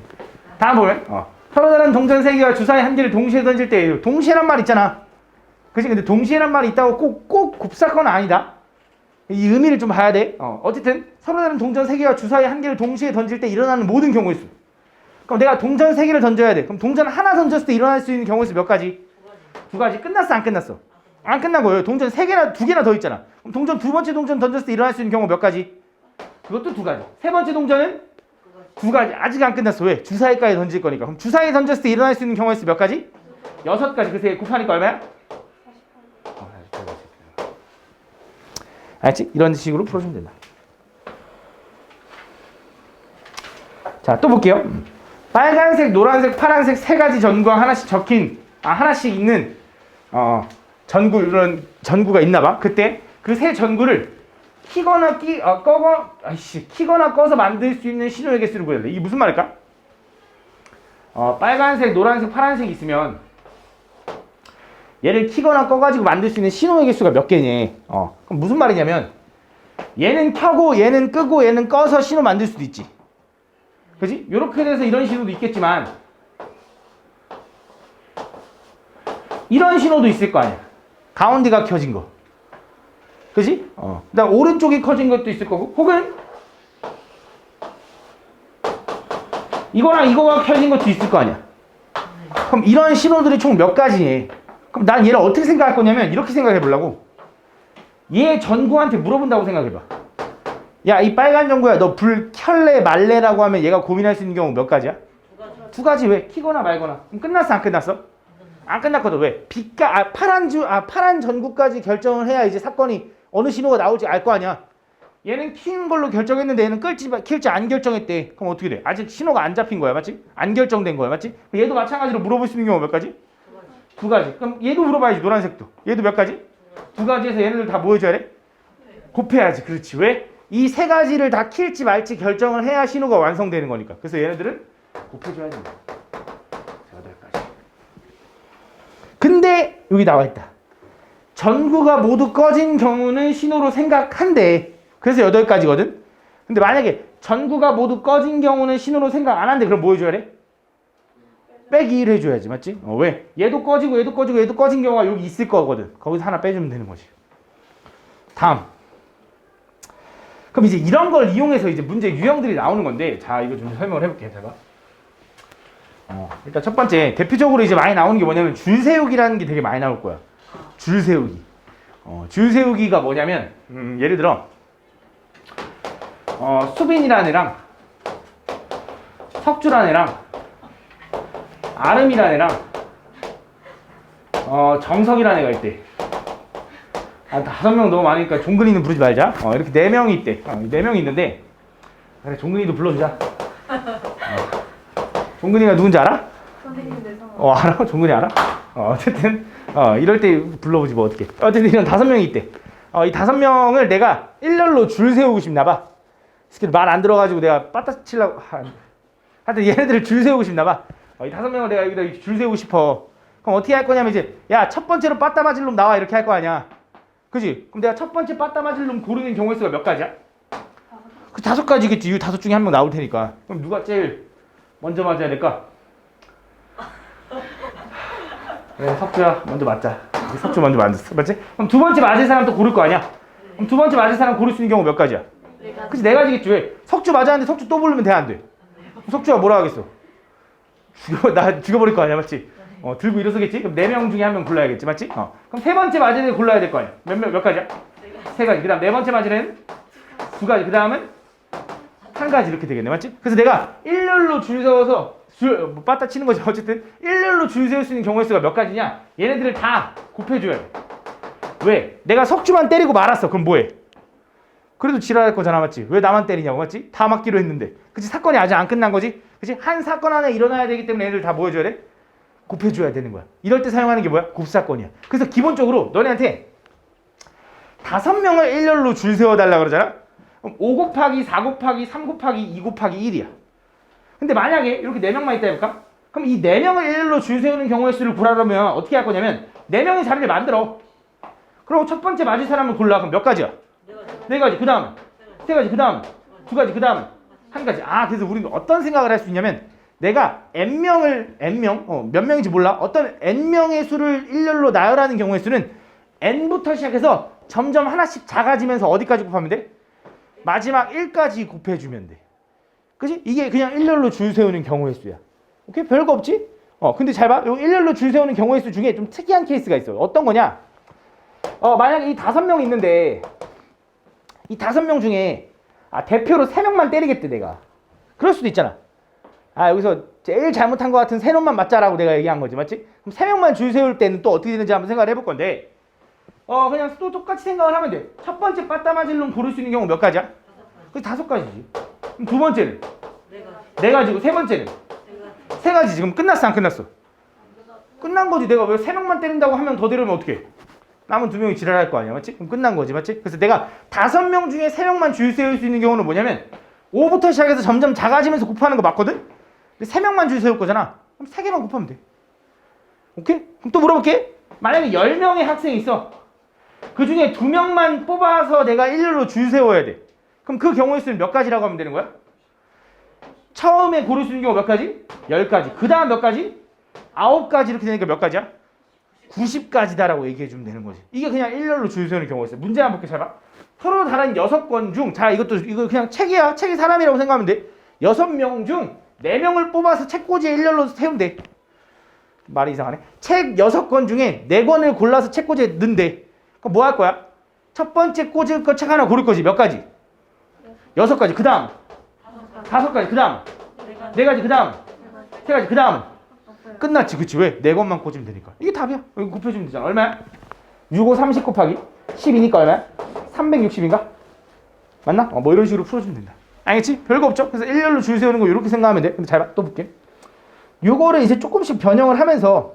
다음 보면 서로 다른 동전 3개와 주사위 1개를 동시에 던질 때 동시에란 말 있잖아. 그치? 근데 동시에란 말이 있다고 꼭 곱사건 아니다. 이 의미를 좀 봐야 돼. 어쨌든 서로 다른 동전 3개와 주사위 1개를 동시에 던질 때 일어나는 모든 경우의 수. 그럼 내가 동전 3개를 던져야 돼. 그럼 동전 하나 던졌을 때 일어날 수 있는 경우의 수 몇 가지? 2가지. 끝났어 안 끝났어? 안 끝난 거예요. 동전 2개나 더 있잖아. 그럼 동전 두 번째 동전 던졌을 때 일어날 수 있는 경우 몇 가지? 그것도 2가지. 세 번째 동전은 2가지. 아직 안 끝났어. 왜? 주사위까지 던질 거니까. 그럼 주사위 던졌을 때 일어날 수 있는 경우의 수 몇 가지? 6가지. 그래서 곱하니까 얼마야? 알지? 이런 식으로 풀어주면 된다. 자, 또 볼게요. 빨간색, 노란색, 파란색 3가지 전구가 하나씩 적힌, 하나씩 있는 전구, 이런 전구가 있나봐. 그때 그 세 전구를 키거나 키거나 꺼서 만들 수 있는 신호의 개수를 구해야 돼. 이게 무슨 말일까? 빨간색, 노란색, 파란색 있으면 얘를 키거나 꺼가지고 만들 수 있는 신호의 개수가 몇 개니? 그럼 무슨 말이냐면 얘는 켜고 얘는 끄고 얘는 꺼서 신호 만들 수도 있지. 그지? 요렇게 돼서 이런 신호도 있겠지만 이런 신호도 있을 거 아니야. 가운데가 켜진 거. 그지? 그다음 오른쪽이 켜진 것도 있을 거고 혹은 이거랑 이거가 켜진 것도 있을 거 아니야. 그럼 이런 신호들이 총 몇 가지니? 그럼 난 얘를 어떻게 생각할 거냐면 이렇게 생각해 보려고. 얘 전구한테 물어본다고 생각해봐. 야, 이 빨간 전구야, 너 불 켤래 말래라고 하면 얘가 고민할 수 있는 경우 몇 가지야? 2가지. 왜? 키거나 말거나. 그럼 끝났어 안 끝났어? 안 끝났거든. 왜? 파란 전구까지 결정을 해야 이제 사건이 어느 신호가 나올지 알 거 아니야. 얘는 키는 걸로 결정했는데 얘는 킬지 안 결정했대. 그럼 어떻게 돼? 아직 신호가 안 잡힌 거야, 맞지? 안 결정된 거야, 맞지? 얘도 마찬가지로 물어볼 수 있는 경우 몇 가지? 2가지. 그럼 얘도 물어봐야지. 노란색도. 얘도 몇 가지? 2가지에서 얘네들 다 뭐 해줘야 돼? 곱해야지. 그렇지. 왜? 이 3가지를 다 킬지 말지 결정을 해야 신호가 완성되는 거니까. 그래서 얘네들은 곱해줘야 된다. 8가지. 근데 여기 나와 있다. 전구가 모두 꺼진 경우는 신호로 생각한대. 그래서 8가지거든. 근데 만약에 전구가 모두 꺼진 경우는 신호로 생각 안 한대. 그럼 뭐 해줘야 돼? 빼기 1 해줘야지. 맞지? 왜? 얘도 꺼지고 얘도 꺼지고 얘도 꺼진 경우가 여기 있을 거거든. 거기서 하나 빼주면 되는 거지. 다음. 그럼 이제 이런 걸 이용해서 이제 문제 유형들이 나오는 건데, 자, 이거 좀 설명을 해볼게요. 제가. 일단 첫 번째, 대표적으로 이제 많이 나오는 게 뭐냐면 줄 세우기라는 게 되게 많이 나올 거야. 줄 세우기. 줄 세우기가 뭐냐면, 예를 들어, 수빈이라는 애랑, 석주라는 애랑, 아름이라는 애랑, 정석이라는 애가 있대. 5명 너무 많으니까 종근이는 부르지 말자. 이렇게 4명이 있대. 4명이 있는데, 그래, 종근이도 불러주자. 종근이가 누군지 알아? 선생님들 성함. 알아? 종근이 알아? 어쨌든, 이럴 때 불러보지 뭐 어떡해. 어쨌든 이런 5명이 있대. 이 5명을 내가 일렬로 줄 세우고 싶나 봐. 말 안 들어가지고 내가 빠따 치려고 하여튼 얘네들을 줄 세우고 싶나 봐. 이 5명을 내가 여기다 줄 세우고 싶어. 그럼 어떻게 할 거냐면 이제 야 첫 번째로 빠따 맞을 놈 나와 이렇게 할 거 아니야. 그지? 그럼 내가 첫 번째 빠따 맞을 놈 고르는 경우의 수가 몇 가지야? 그 5가지겠지. 이 5 중에 한 명 나올 테니까. 그럼 누가 제일 먼저 맞아야 될까? 그래, 석주야 먼저 맞자. 석주 먼저 맞았어, 맞지? 그럼 두 번째 맞을 사람 또 고를 거 아니야? 그럼 두 번째 맞을 사람 고를 수 있는 경우 몇 가지야? 그치, 4가지겠지. 왜? 석주 맞았는데 석주 또 부르면 돼, 안 돼? 석주가 뭐라 하겠어? 나 죽여버릴 거 아니야, 맞지? 들고 일어서겠지? 그럼 4명 중에 한 명 골라야겠지, 맞지? 그럼 세 번째 맞을 애 골라야 될 거 아니야? 몇 가지야? 3가지. 그 다음 네 번째 맞을 애는 2가지. 그 다음은 1가지 이렇게 되겠네, 맞지? 그래서 내가 일렬로 줄 세워서 뭐 빠따 치는 거지. 어쨌든 일렬로 줄 세울 수 있는 경우의 수가 몇 가지냐? 얘네들을 다 곱해줘야 돼. 왜? 내가 석주만 때리고 말았어. 그럼 뭐해? 그래도 지랄할 거잖아, 맞지? 왜 나만 때리냐고, 맞지? 다 맞기로 했는데. 그치? 사건이 아직 안 끝난 거지? 그치? 한 사건 안에 일어나야 되기 때문에 얘네들 다 뭐 해줘야 돼? 곱해줘야 되는 거야. 이럴 때 사용하는 게 뭐야? 곱사건이야. 그래서 기본적으로 너네한테 5명을 일렬로 줄 세워달라 그러잖아? 그럼 5 곱하기 4 곱하기 3 곱하기 2 곱하기 1이야. 근데 만약에 이렇게 4명만 있다 해볼까? 그럼 이 4명을 일렬로 줄 세우는 경우의 수를 구하려면 어떻게 할 거냐면 4명의 자리를 만들어. 그리고 첫 번째 맞을 사람을 골라. 그럼 몇 가지야? 4가지. 그 다음 3가지. 그 다음 2가지. 그 다음 1가지. 그래서 우리는 어떤 생각을 할 수 있냐면 내가 n명, 몇 명인지 몰라. 어떤 n명의 수를 일렬로 나열하는 경우의 수는 n부터 시작해서 점점 하나씩 작아지면서 어디까지 곱하면 돼? 마지막 1까지 곱해주면 돼. 그치? 이게 그냥 일렬로 줄 세우는 경우의 수야. 오케이? 별거 없지? 근데 잘 봐. 요 일렬로 줄 세우는 경우의 수 중에 좀 특이한 케이스가 있어. 어떤 거냐? 만약에 이 5명 있는데 이 5명 중에 대표로 3명만 때리겠대 내가. 그럴 수도 있잖아. 여기서 제일 잘못한 것 같은 3놈만 맞자라고 내가 얘기한 거지, 맞지? 그럼 3명만 줄 세울 때는 또 어떻게 되는지 한번 생각을 해볼 건데 그냥 또 똑같이 생각을 하면 돼. 첫 번째 빠따 맞을 놈 고를 수 있는 경우 몇 가지야? 그 5가지지. 그럼 두 번째는? 4가지고 세 번째는? 3가지. 지금 끝났어, 안 끝났어? 끝난 거지. 내가 왜 3명만 때린다고 한 명 더 데려오면 어떡해? 남은 2명이 지랄할 거 아니야, 맞지? 그럼 끝난 거지, 맞지? 그래서 내가 5명 중에 3명만 줄 세울 수 있는 경우는 뭐냐면 5부터 시작해서 점점 작아지면서 곱하는 거 맞거든? 근데 3명만 줄 세울 거잖아. 그럼 3개만 곱하면 돼. 오케이? 그럼 또 물어볼게. 만약에 10명의 학생이 있어. 그 중에 2명만 뽑아서 내가 일렬로 줄 세워야 돼. 그럼 그 경우의 수는 몇 가지라고 하면 되는 거야? 처음에 고를 수 있는 경우 몇 가지? 10가지. 그 다음 몇 가지? 9가지 이렇게 되니까 몇 가지야? 90가지다라고 얘기해 주면 되는 거지. 이게 그냥 일렬로 줄 세우는 경우가 있어. 문제 한번 볼게. 잘 봐. 서로 다른 6건 중, 이거 그냥 책이야. 책이 사람이라고 생각하면 돼. 6명 중 4명을 뽑아서 책꽂이에 일렬로 세우면 돼. 말이 이상하네. 책 6권 중에 4권을 골라서 책꽂이에 넣는데 그럼 뭐 할 거야? 첫 번째 꽂을 거 책 하나 고를 거지. 몇 가지? 6가지. 그 다음 5가지. 그 다음 4가지. 그 다음 3가지. 그 다음은 끝났지. 그치? 왜? 4권만 꽂으면 되니까. 이게 답이야. 여기 곱해주면 되잖아. 얼마야? 6, 5, 30 곱하기 10이니까 얼마야? 360인가? 맞나? 뭐 이런 식으로 풀어주면 된다. 알겠지? 별거 없죠? 그래서 일렬로 줄 세우는 거 이렇게 생각하면 돼. 근데 잘 봐. 또 볼게. 요거를 이제 조금씩 변형을 하면서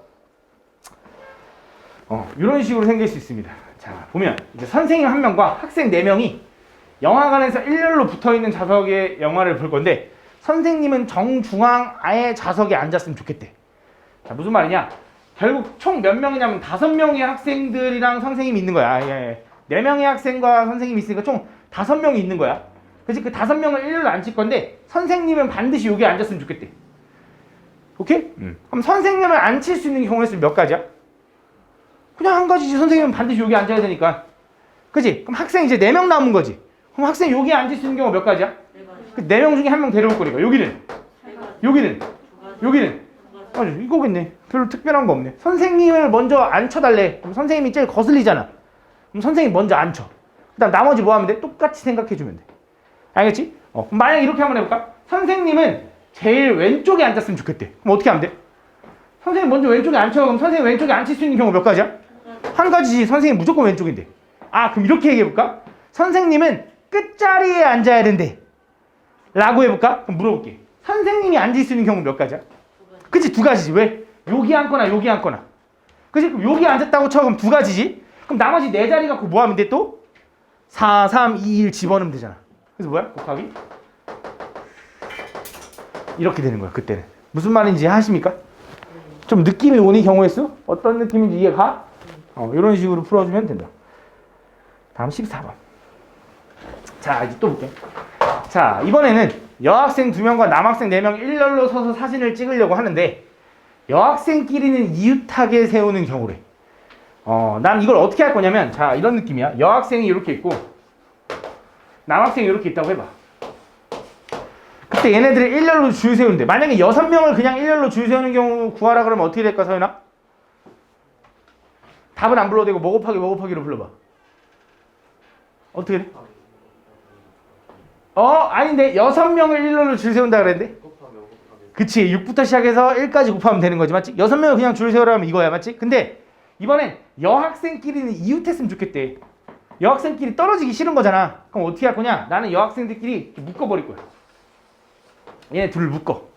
이런 식으로 생길 수 있습니다. 자, 보면 이제 선생님 1명과 학생 4명이 영화관에서 일렬로 붙어있는 좌석에 영화를 볼 건데 선생님은 정중앙 아예 좌석에 앉았으면 좋겠대. 자, 무슨 말이냐? 결국 총 몇 명이냐면 5명의 학생들이랑 선생님이 있는 거야. 4명의 학생과 선생님이 있으니까 총 5명이 있는 거야. 그래서 그 5명을 일렬로 앉힐 건데 선생님은 반드시 여기 앉았으면 좋겠대. 오케이? 그럼 선생님을 앉힐 수 있는 경우의 수는 몇 가지야? 그냥 한 가지지. 선생님은 반드시 여기 앉아야 되니까. 그치? 그럼 학생 이제 4명 남은 거지. 그럼 학생 여기 앉을 수 있는 경우가 몇 가지야? 그 4명 중에 1명 데려올 거니까. 여기는 이거겠네. 별로 특별한 거 없네. 선생님을 먼저 앉혀달래. 그럼 선생님이 제일 거슬리잖아. 그럼 선생님 먼저 앉혀. 그 다음 나머지 뭐 하면 돼? 똑같이 생각해주면 돼. 알겠지? 그럼 만약 이렇게 한번 해볼까? 선생님은 제일 왼쪽에 앉았으면 좋겠대. 그럼 어떻게 하면 돼? 선생님 먼저 왼쪽에 앉혀. 그럼 선생님 왼쪽에 앉힐 수 있는 경우 몇 가지야? 1가지지. 선생님 무조건 왼쪽인데. 그럼 이렇게 얘기해볼까? 선생님은 끝자리에 앉아야 된대. 라고 해볼까? 그럼 물어볼게. 선생님이 앉을 수 있는 경우 몇 가지야? 그치? 2가지지. 왜? 여기 앉거나 여기 앉거나. 그치? 그럼 여기 앉았다고 쳐. 그럼 2가지지. 그럼 나머지 4자리 갖고 뭐 하면 돼 또? 4, 3, 2, 1 집어넣으면 되잖아. 그래서 뭐야? 곱하기 이렇게 되는 거야. 그때는 무슨 말인지 아십니까? 좀 느낌이 오니 경우의 수? 어떤 느낌인지 이해가? 이런 식으로 풀어주면 된다. 다음 14번. 자, 이제 또 볼게. 자, 이번에는 여학생 2명과 남학생 4명 일렬로 서서 사진을 찍으려고 하는데 여학생끼리는 이웃하게 세우는 경우래. 난 이걸 어떻게 할 거냐면, 자, 이런 느낌이야. 여학생이 이렇게 있고 남학생이 이렇게 있다고 해봐. 그때 얘네들을 일렬로 줄 세우는데, 만약에 6명을 그냥 일렬로 줄 세우는 경우 구하라 그러면 어떻게 될까, 서연아? 답은 안 불러도 되고 뭐 곱하기 뭐 곱하기로 불러봐. 어떻게 돼? 아닌데 6명을 일렬로 줄 세운다 그랬는데? 그치, 6부터 시작해서 1까지 곱하면 되는 거지, 맞지? 6명을 그냥 줄 세우라면 이거야, 맞지? 근데 이번엔 여학생끼리는 이웃했으면 좋겠대. 여학생끼리 떨어지기 싫은 거잖아. 그럼 어떻게 할 거냐? 나는 여학생들끼리 묶어버릴 거야. 얘네 둘을 묶어.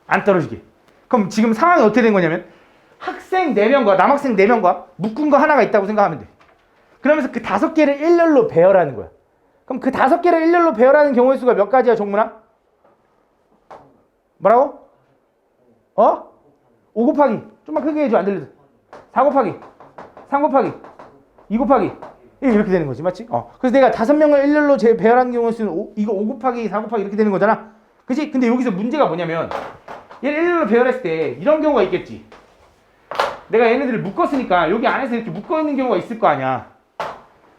안 떨어지게. 그럼 지금 상황이 어떻게 된 거냐면 학생 4명과 남학생 4명과 묶은 거 하나가 있다고 생각하면 돼. 그러면서 그 5개를 일렬로 배열하는 거야. 그럼 그 5개를 일렬로 배열하는 경우의 수가 몇 가지야, 종문아? 뭐라고? 5 곱하기. 좀만 크게 해줘, 안 들려도. 4 곱하기. 3 곱하기. 2 곱하기. 이렇게 되는 거지, 맞지? 그래서 내가 5명을 일렬로 배열하는 경우의 수는 이거 5 곱하기 4 곱하기 이렇게 되는 거잖아. 그치? 근데 여기서 문제가 뭐냐면 얘를 일렬로 배열했을 때 이런 경우가 있겠지. 내가 얘네들을 묶었으니까 여기 안에서 이렇게 묶어있는 경우가 있을 거 아니야.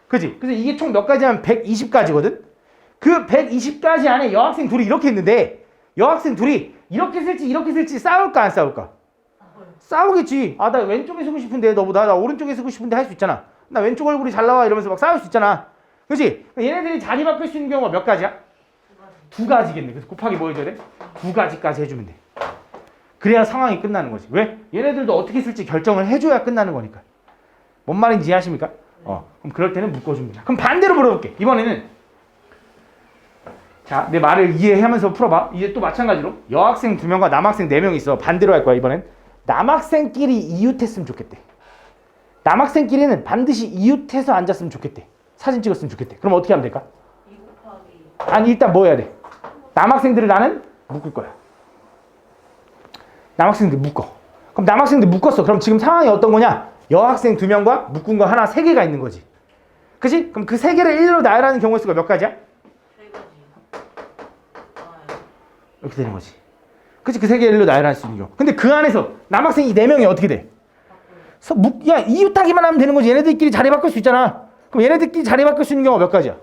그치? 그래서 이게 총 몇 가지냐면 120가지거든? 그 120가지 안에 여학생 둘이 이렇게 있는데 여학생 둘이 이렇게 쓸지 싸울까 안 싸울까? 싸우겠지. 나 왼쪽에 쓰고 싶은데 너보다 나 오른쪽에 쓰고 싶은데 할 수 있잖아. 나 왼쪽 얼굴이 잘 나와 이러면서 막 싸울 수 있잖아. 그치? 얘네들이 자리 바꿀 수 있는 경우가 몇 가지야? 2가지겠네. 그래서 곱하기 뭐 해줘야 돼? 2가지까지 해주면 돼. 그래야 상황이 끝나는 거지. 왜? 얘네들도 어떻게 쓸지 결정을 해줘야 끝나는 거니까. 뭔 말인지 이해하십니까? 그럼 그럴 때는 묶어줍니다. 그럼 반대로 물어볼게. 이번에는 자, 내 말을 이해하면서 풀어봐. 이제 또 마찬가지로 여학생 2명과 남학생 4명 있어. 반대로 할 거야. 이번엔 남학생끼리 이웃했으면 좋겠대. 남학생끼리는 반드시 이웃해서 앉았으면 좋겠대. 사진 찍었으면 좋겠대. 그럼 어떻게 하면 될까? 2 곱하기. 아니, 일단 뭐 해야 돼? 남학생들을 나는 묶을 거야. 남학생들 묶어. 그럼 남학생들 묶었어. 그럼 지금 상황이 어떤 거냐? 여학생 2명과 묶은 거 하나 3개가 있는 거지. 그치? 그럼 그 3개를 일로 나열하는 경우의 수가 몇 가지야? 3가지. 이렇게 되는 거지. 그치? 그 3개를 일로 나열할 수 있는 경우. 근데 그 안에서 남학생이 4명이 어떻게 돼? 야, 이웃하기만 하면 되는 거지. 얘네들끼리 자리 바꿀 수 있잖아. 그럼 얘네들끼리 자리 바꿀 수 있는 경우가 몇 가지야?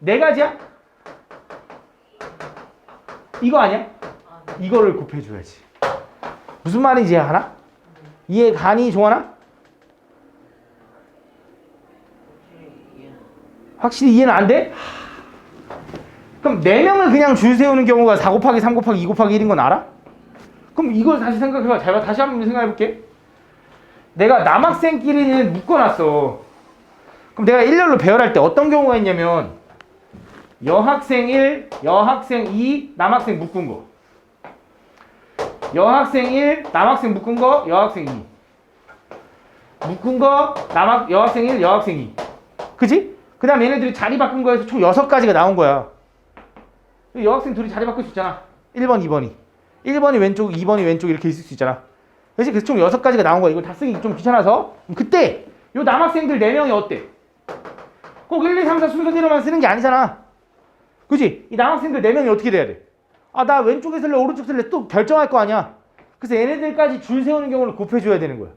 4가지야? 이거 아니야? 이거를 곱해줘야지. 무슨 말인지 이해하나? 이해 가니, 종아나? 확실히 이해는 안 돼? 그럼 4명을 그냥 줄 세우는 경우가 4 곱하기 3 곱하기 2 곱하기 1인 건 알아? 그럼 이걸 다시 생각해봐. 잘 봐. 다시 한번 생각해볼게. 내가 남학생끼리는 묶어놨어. 그럼 내가 일렬로 배열할 때 어떤 경우가 있냐면 여학생 1, 여학생 2, 남학생 묶은 거. 여학생 1, 남학생 묶은 거, 여학생 2. 묶은 거, 여학생 1, 여학생 2. 그지? 그 다음 얘네들이 자리 바꾼 거에서 총 6가지가 나온 거야. 여학생 둘이 자리 바꿀 수 있잖아. 1번, 2번이. 1번이 왼쪽, 2번이 왼쪽 이렇게 있을 수 있잖아. 그래서 총 6가지가 나온 거야. 이걸 다 쓰기 좀 귀찮아서. 그때 요 남학생들 4명이 어때? 꼭 1, 2, 3, 4 순서대로만 쓰는 게 아니잖아. 그치? 이 남학생들 4명이 어떻게 돼야 돼? 나 왼쪽에 쓸래, 오른쪽 쓸래 또 결정할 거 아니야. 그래서 얘네들까지 줄 세우는 경우를 곱해줘야 되는 거야.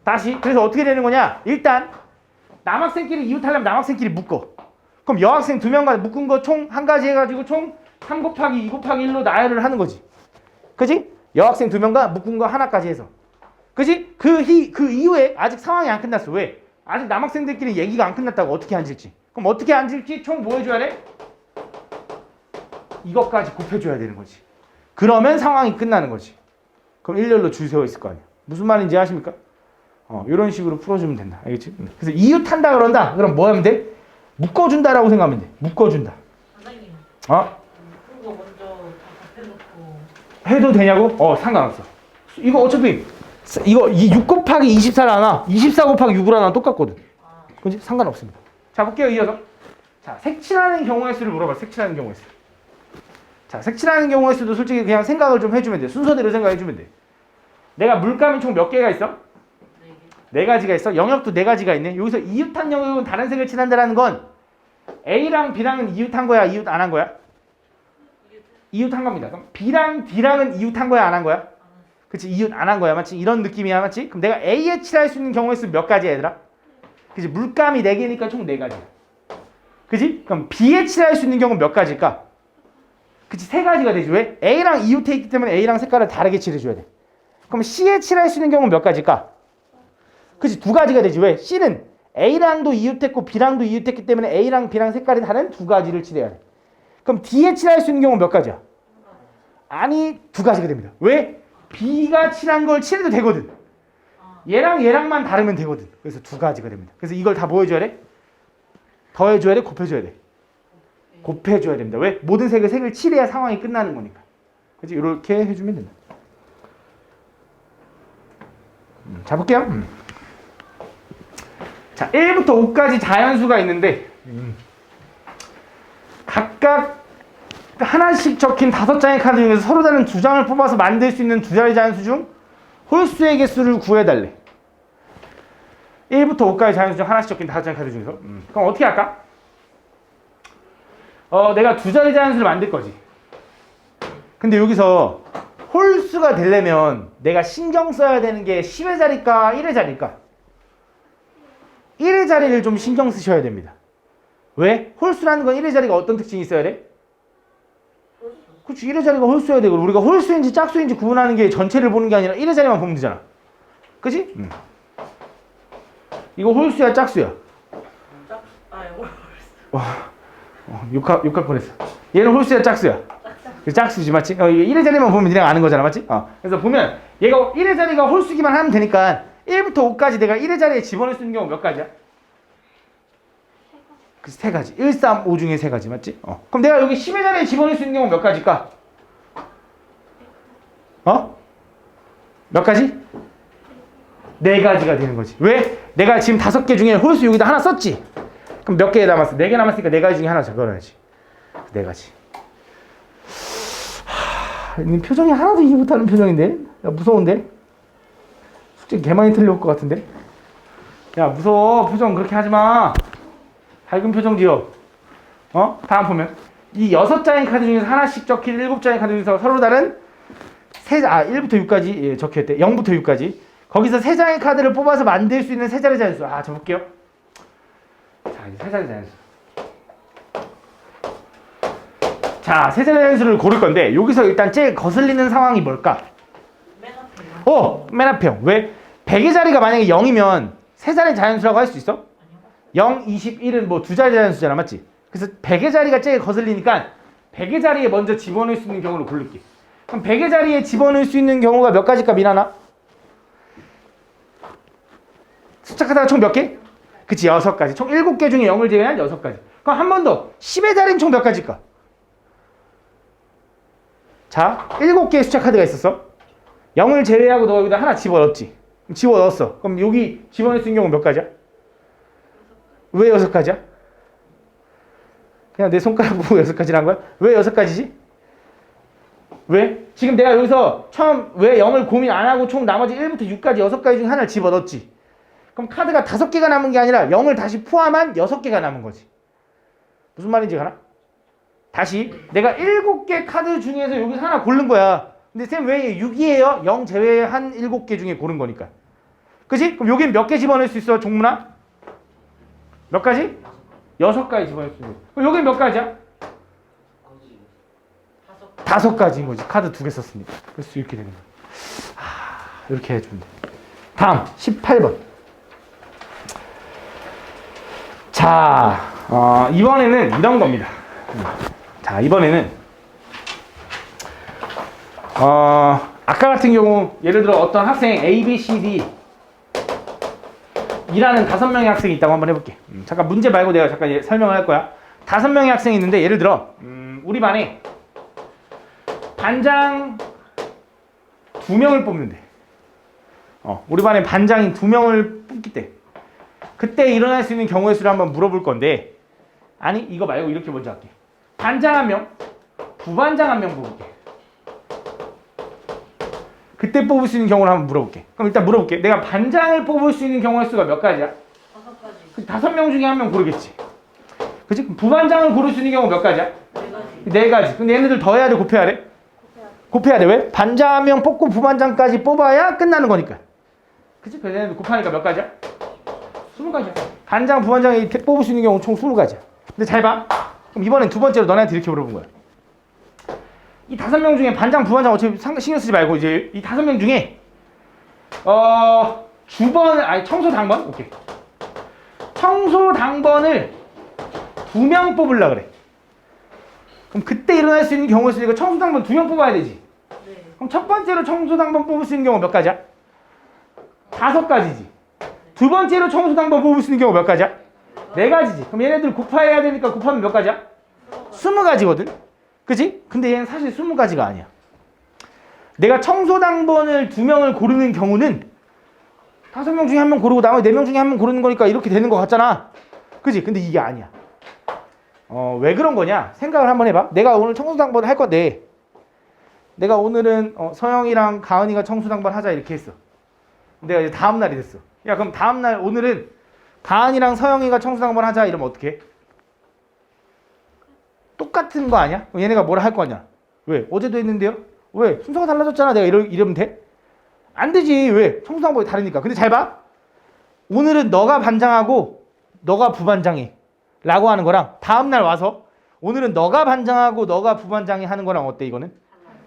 다시. 그래서 어떻게 되는 거냐? 일단 남학생끼리 이웃하려면 남학생끼리 묶어. 그럼 여학생 2명과 묶은 거 총 1가지 해가지고 총 3 곱하기 2 곱하기 1로 나열을 하는 거지. 그지? 여학생 2명과 묶은 거 하나까지 해서. 그지? 그 이후에 아직 상황이 안 끝났어. 왜? 아직 남학생들끼리 얘기가 안 끝났다고. 어떻게 앉을지. 그럼 어떻게 앉을지 총 뭐 해줘야 돼? 이것까지 곱해줘야 되는 거지. 그러면 상황이 끝나는 거지. 그럼 일렬로 줄 세워 있을 거 아니야. 무슨 말인지 아십니까? 이런 식으로 풀어주면 된다. 알겠지? 그래서 이웃한다 그런다. 그럼 뭐 하면 돼? 묶어준다라고 생각하면 돼. 묶어준다. 선생님. 묶은 거 먼저 다 답해놓고. 해도 되냐고? 상관없어. 이거 어차피 이 6 곱하기 24를 하나 24 곱하기 6을 하나 똑같거든. 그지? 상관없습니다. 자, 볼게요. 이어서 자, 색칠하는 경우의 수를 물어봐. 색칠하는 경우의 수. 자, 색칠하는 경우의 수도 솔직히 그냥 생각을 좀 해주면 돼. 순서대로 생각해주면 돼. 내가 물감이 총 몇 개가 있어? 4 가지가 있어. 영역도 4가지가 있네. 여기서 이웃한 영역은 다른 색을 칠한다라는 건 A랑 B랑은 이웃한 거야, 이웃 안 한 거야? 이웃한 겁니다. 그럼 B랑 D랑은 이웃한 거야, 안 한 거야? 그치, 이웃 안 한 거야, 맞지? 이런 느낌이야, 맞지? 그럼 내가 A에 칠할 수 있는 경우의 수 몇 가지야, 얘들아? 그치, 물감이 4개니까 총 4가지. 그치? 그럼 B에 칠할 수 있는 경우는 몇 가지일까? 그치, 3가지가 되지. 왜? A랑 이웃해 있기 때문에 A랑 색깔을 다르게 칠해줘야 돼. 그럼 C에 칠할 수 있는 경우는 몇 가지일까? 그치, 2가지가 되지. 왜? C는 A랑도 이웃했고 B랑도 이웃했기 때문에 A랑 B랑 색깔이 다른 2가지를 칠해야 돼. 그럼 D에 칠할 수 있는 경우는 몇 가지야? 아니, 2가지가 됩니다. 왜? B가 칠한 걸 칠해도 되거든. 얘랑만 다르면 되거든. 그래서 2가지가 됩니다. 그래서 이걸 다 뭐 해줘야 돼? 더해줘야 돼? 곱해줘야 돼? 곱해줘야 됩니다. 왜? 모든 색을 칠해야 상황이 끝나는 거니까. 그치? 이렇게 해주면 된다. 자, 볼게요. 자, 1부터 5까지 자연수가 있는데 각각 하나씩 적힌 5장의 카드 중에서 서로 다른 2장을 뽑아서 만들 수 있는 2자리 자연수 중 홀수의 개수를 구해달래. 1부터 5까지 자연수 중 하나씩 적힌 5장의 카드 중에서. 그럼 어떻게 할까? 내가 2자리 자연수를 만들 거지. 근데 여기서 홀수가 되려면 내가 신경 써야 되는 게 10의 자리일까 1의 자리일까? 1의 자리를 좀 신경 쓰셔야 됩니다. 왜? 홀수라는 건 1의 자리가 어떤 특징이 있어야 돼? 그렇지, 1의 자리가 홀수여야 되고 우리가 홀수인지 짝수인지 구분하는 게 전체를 보는 게 아니라 1의 자리만 보면 되잖아. 그치? 이거 홀수야 짝수야? 욕할 뻔했어. 얘는 홀수야 짝수야? 짝수지, 맞지? 이게 1의 자리만 보면 니네가 아는 거잖아, 맞지? 그래서 보면 얘가 1의 자리가 홀수기만 하면 되니까 1부터 5까지 내가 1의 자리에 집어넣을 수 있는 경우 몇 가지야? 그 3가지. 1, 3, 5 중에 3가지, 맞지? 그럼 내가 여기 10의 자리에 집어넣을 수 있는 경우 몇 가지일까? 몇 가지? 4가지가 되는 거지. 왜? 내가 지금 5개 중에 홀수 여기다 하나 썼지? 그럼 몇 개 남았어? 4개 남았으니까 4가지 중에 하나 적어놔야지. 4가지. 표정이 하나도 이해 못하는 표정인데? 야, 무서운데? 숙제 개 많이 틀려올 것 같은데? 야, 무서워. 표정 그렇게 하지 마. 밝은 표정 지어. 다음 보면 이 6장의 카드 중에서 하나씩 적힌 7장의 카드 중에서 서로 다른 1부터 6까지 적혀있대. 0부터 6까지. 거기서 3장의 카드를 뽑아서 만들 수 있는 3자리 자연수. 저 볼게요. 자, 이제 3자리 자연수. 자, 3자리 자연수를 고를 건데 여기서 일단 제일 거슬리는 상황이 뭘까? 맨 앞에요. 왜? 100의 자리가 만약에 0이면 3자리 자연수라고 할 수 있어? 0, 21은 뭐 2자리 자연수잖아, 맞지? 그래서 100의 자리가 제일 거슬리니까 100의 자리에 먼저 집어넣을 수 있는 경우를 고를게. 그럼 100의 자리에 집어넣을 수 있는 경우가 몇 가지일까, 미나나? 숫자 카드가 총 몇 개? 그치, 6가지. 총 7개 중에 0을 제외한 6가지. 그럼 한 번 더. 10의 자리는 총 몇 가지일까? 자, 7개의 숫자 카드가 있었어. 0을 제외하고 너 여기다 하나 집어넣었지. 집어넣었어. 그럼 여기 집어넣을 수 있는 경우 몇 가지야? 왜 6가지야? 그냥 내 손가락 보고 6가지란 거야? 왜 6가지지? 왜? 지금 내가 여기서 처음 왜 0을 고민 안 하고 총 나머지 1부터 6까지 6가지 중에 하나를 집어넣었지. 그럼 카드가 5개가 남은 게 아니라 0을 다시 포함한 6개가 남은 거지. 무슨 말인지 가나? 다시 내가 7개 카드 중에서 여기서 하나 고른 거야. 근데 쌤 왜 6이에요? 0 제외한 7개 중에 고른 거니까. 그치? 그럼 여긴 몇 개 집어넣을 수 있어, 종문아? 몇 가지? 6가지 집어넣을 수 있는. 그럼 여긴 몇 가지야? 5가지인 거지. 카드 2개 썼으니까. 그래서 이렇게 되는 거야. 이렇게 해주면 돼. 다음 18번. 자, 이번에는 이런 겁니다. 자, 이번에는 아까 같은 경우 예를 들어 어떤 학생 A, B, C, D 이라는 5명의 학생이 있다고 한번 해볼게. 잠깐 문제 말고 내가 잠깐 설명을 할 거야. 5명의 학생이 있는데 예를 들어 우리 반에 반장 2명을 뽑는데 우리 반에 반장인 2명을 뽑기 때 그때 일어날 수 있는 경우의 수를 한번 물어볼 건데 아니 이거 말고 이렇게 먼저 할게. 반장 한 명, 부반장 한 명 뽑을게. 그때 뽑을 수 있는 경우를 한번 물어볼게. 그럼 일단 물어볼게. 내가 반장을 뽑을 수 있는 경우의 수가 몇 가지야? 5가지. 5명 중에 한 명 고르겠지. 그치? 그럼 부반장을 고를 수 있는 경우 몇 가지야? 4가지. 4가지. 근데 얘네들 더해야 돼, 곱해야 돼? 곱해야 돼. 왜? 반장 한 명 뽑고 부반장까지 뽑아야 끝나는 거니까. 그치? 그래서 얘네들 곱하니까 몇 가지야? 20가지야. 반장, 부반장이 뽑을 수 있는 경우 총 20가지야. 근데 잘 봐. 그럼 이번엔 두 번째로 너네한테 이렇게 물어본 거야. 이 5명 중에 반장, 부반장 어차피 신경 쓰지 말고 이제 이 5명 중에 청소 당번? 오케이. 청소 당번을 2명 뽑으려고 그래. 그럼 그때 일어날 수 있는 경우가 있으니까 청소 당번 2명 뽑아야 되지. 네. 그럼 첫 번째로 청소 당번 뽑을 수 있는 경우 몇 가지야? 5가지지. 두 번째로 청소 당번 뽑을 수 있는 경우 몇 가지야? 4가지지. 그럼 얘네들 곱해야 되니까 곱하면 몇 가지야? 20가지거든. 그치? 근데 얘는 사실 20가지가 아니야. 내가 청소 당번을 2명을 고르는 경우는 5명 중에 1명 고르고 나머지 4명 중에 1명 고르는 거니까 이렇게 되는 것 같잖아. 그치? 근데 이게 아니야. 왜 그런 거냐? 생각을 한번 해봐. 내가 오늘 청소 당번을 할 건데 내가 오늘은 서영이랑 가은이가 청소 당번 하자 이렇게 했어. 내가 이제 다음 날이 됐어. 야 그럼 다음 날 오늘은 가은이랑 서영이가 청소 당번 하자 이러면 어떡해? 똑같은 거 아니야? 그럼 얘네가 뭐라 할 거 아니야? 왜? 어제도 했는데요? 왜? 순서가 달라졌잖아. 내가 이러면 돼? 안 되지. 왜? 청소 당번이 다르니까. 근데 잘 봐. 오늘은 너가 반장하고 너가 부반장해 라고 하는 거랑 다음날 와서 오늘은 너가 반장하고 너가 부반장이 하는 거랑 어때 이거는?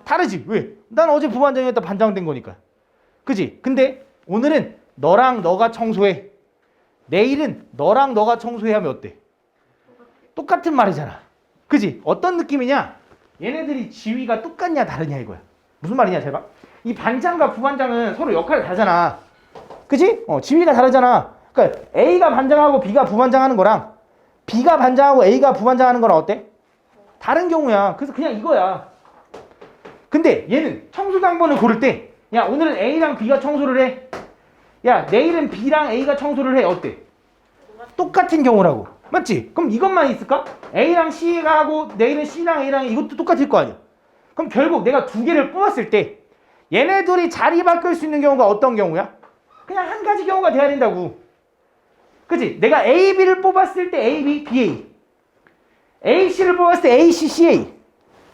다르지. 왜? 난 어제 부반장이었다 반장된 거니까. 그지? 근데 오늘은 너랑 너가 청소해. 내일은 너랑 너가 청소해 하면 어때? 똑같은 말이잖아. 그지? 어떤 느낌이냐? 얘네들이 지위가 똑같냐 다르냐 이거야. 무슨 말이냐 잘 봐. 이 반장과 부반장은 서로 역할이 다르잖아. 그지? 지위가 다르잖아. 그러니까 A가 반장하고 B가 부반장하는 거랑 B가 반장하고 A가 부반장하는 거랑 어때? 다른 경우야. 그래서 그냥 이거야. 근데 얘는 청소 당번을 고를 때 야 오늘은 A랑 B가 청소를 해. 야 내일은 B랑 A가 청소를 해. 어때? 똑같은 경우라고. 맞지? 그럼 이것만 있을까? A랑 C가 하고 내일은 C랑 A랑 이것도 똑같을 거 아니야. 그럼 결국 내가 2개를 뽑았을 때 얘네들이 자리 바꿀 수 있는 경우가 어떤 경우야? 그냥 한 가지 경우가 돼야 된다고. 그치? 내가 A, B를 뽑았을 때 A, B, B, A. A, C를 뽑았을 때 A, C, C, A.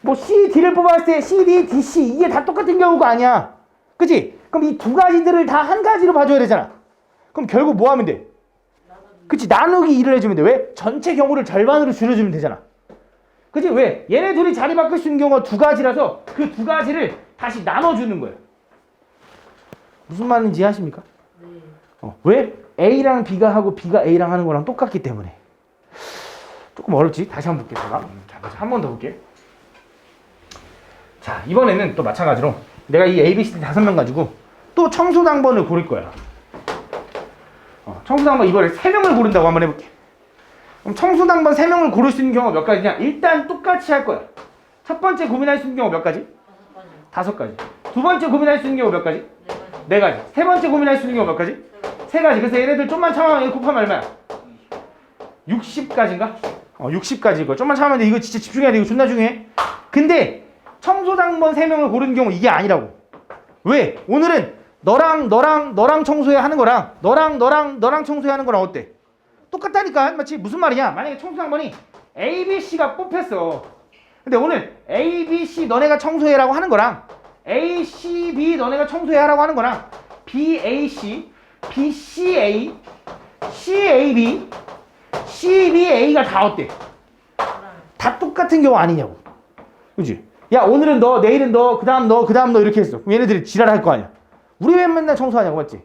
뭐 C, D를 뽑았을 때 C, D, D, C. 이게 다 똑같은 경우가 아니야. 그치? 그럼 이 2가지들을 다 한 가지로 봐줘야 되잖아. 그럼 결국 뭐 하면 돼? 그치? 나누기 2를 해주면 돼. 왜? 전체 경우를 절반으로 줄여주면 되잖아. 그치? 왜? 얘네 둘이 자리 바꿀 수 있는 경우가 2가지라서 그 2가지를 다시 나눠주는 거예요. 무슨 말인지 이해하십니까? 네. 왜? A랑 B가 하고 B가 A랑 하는 거랑 똑같기 때문에. 조금 어렵지? 다시 한번 볼게요. 제가. 한 번 더 볼게요. 자, 이번에는 또 마찬가지로 내가 이 A, B, C, D 5명 가지고 또 청소 당번을 고를 거야. 청소 당번 이번에 3명을 고른다고 한번 해볼게. 그럼 청소 당번 3명을 고를 수 있는 경우가 몇 가지냐? 일단 똑같이 할 거야. 첫 번째 고민할 수 있는 경우 몇 가지? 5가지. 두 번째 고민할 수 있는 경우 몇 가지? 4가지. 세 번째 고민할 수 있는 경우 몇 가지? 3가지. 그래서 얘네들 좀만 참아면 이거 곱하면 얼마야? 60가지인가? 60가지 이거. 좀만 참으면 돼. 이거 진짜 집중해야 돼. 이거 존나 중요해. 근데 청소 당번 3명을 고르는 경우 이게 아니라고. 왜? 오늘은 너랑 청소해야 하는 거랑 너랑 청소해야 하는 거랑 어때? 똑같다니까. 맞지? 무슨 말이냐? 만약에 청소 당번이 A, B, C가 뽑혔어. 근데 오늘 A, B, C 너네가 청소해라고 하는 거랑 A, C, B 너네가 청소해라고 하는 거랑 B, A, C, B, C, A, C, A, B, C, B, A가 다 어때? 다 똑같은 경우 아니냐고. 그치? 야 오늘은 너, 내일은 너, 그 다음 너, 그 다음 너 이렇게 했어. 그럼 얘네들이 지랄할 거 아니야. 우리 왜 맨날 청소하냐고. 맞지?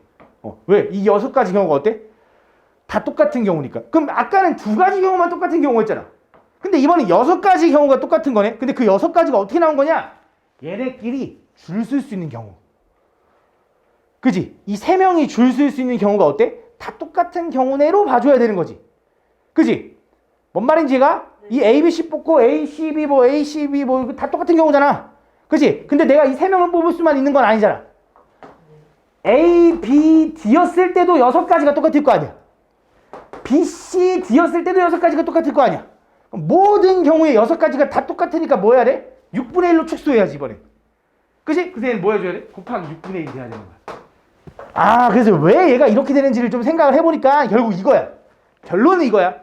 왜? 이 6가지 경우가 어때? 다 똑같은 경우니까. 그럼 아까는 2가지 경우만 똑같은 경우였잖아. 근데 이번엔 6가지 경우가 똑같은 거네. 근데 그 6가지가 어떻게 나온 거냐? 얘네끼리 줄 쓸 수 있는 경우. 그지? 이 3명이 줄 쓸 수 있는 경우가 어때? 다 똑같은 경우내로 봐줘야 되는 거지. 그지? 뭔 말인지 얘가? 이 A, B, C 뽑고 A, C, B 뭐 A, C, B 뭐 다 똑같은 경우잖아. 그지? 근데 내가 이 3명을 뽑을 수만 있는 건 아니잖아. A, B, D였을 때도 6가지가 똑같을 거 아니야. B, C, D였을 때도 6가지가 똑같을 거 아니야. 그럼 모든 경우에 6가지가 다 똑같으니까 뭐 해야 돼? 6분의 1로 축소해야지 이번에. 그치? 그 새는 뭐 해줘야 돼? 곱하기 6분의 1이 돼야 되는 거야. 아, 그래서 왜 얘가 이렇게 되는지를 좀 생각을 해보니까 결국 이거야. 결론은 이거야.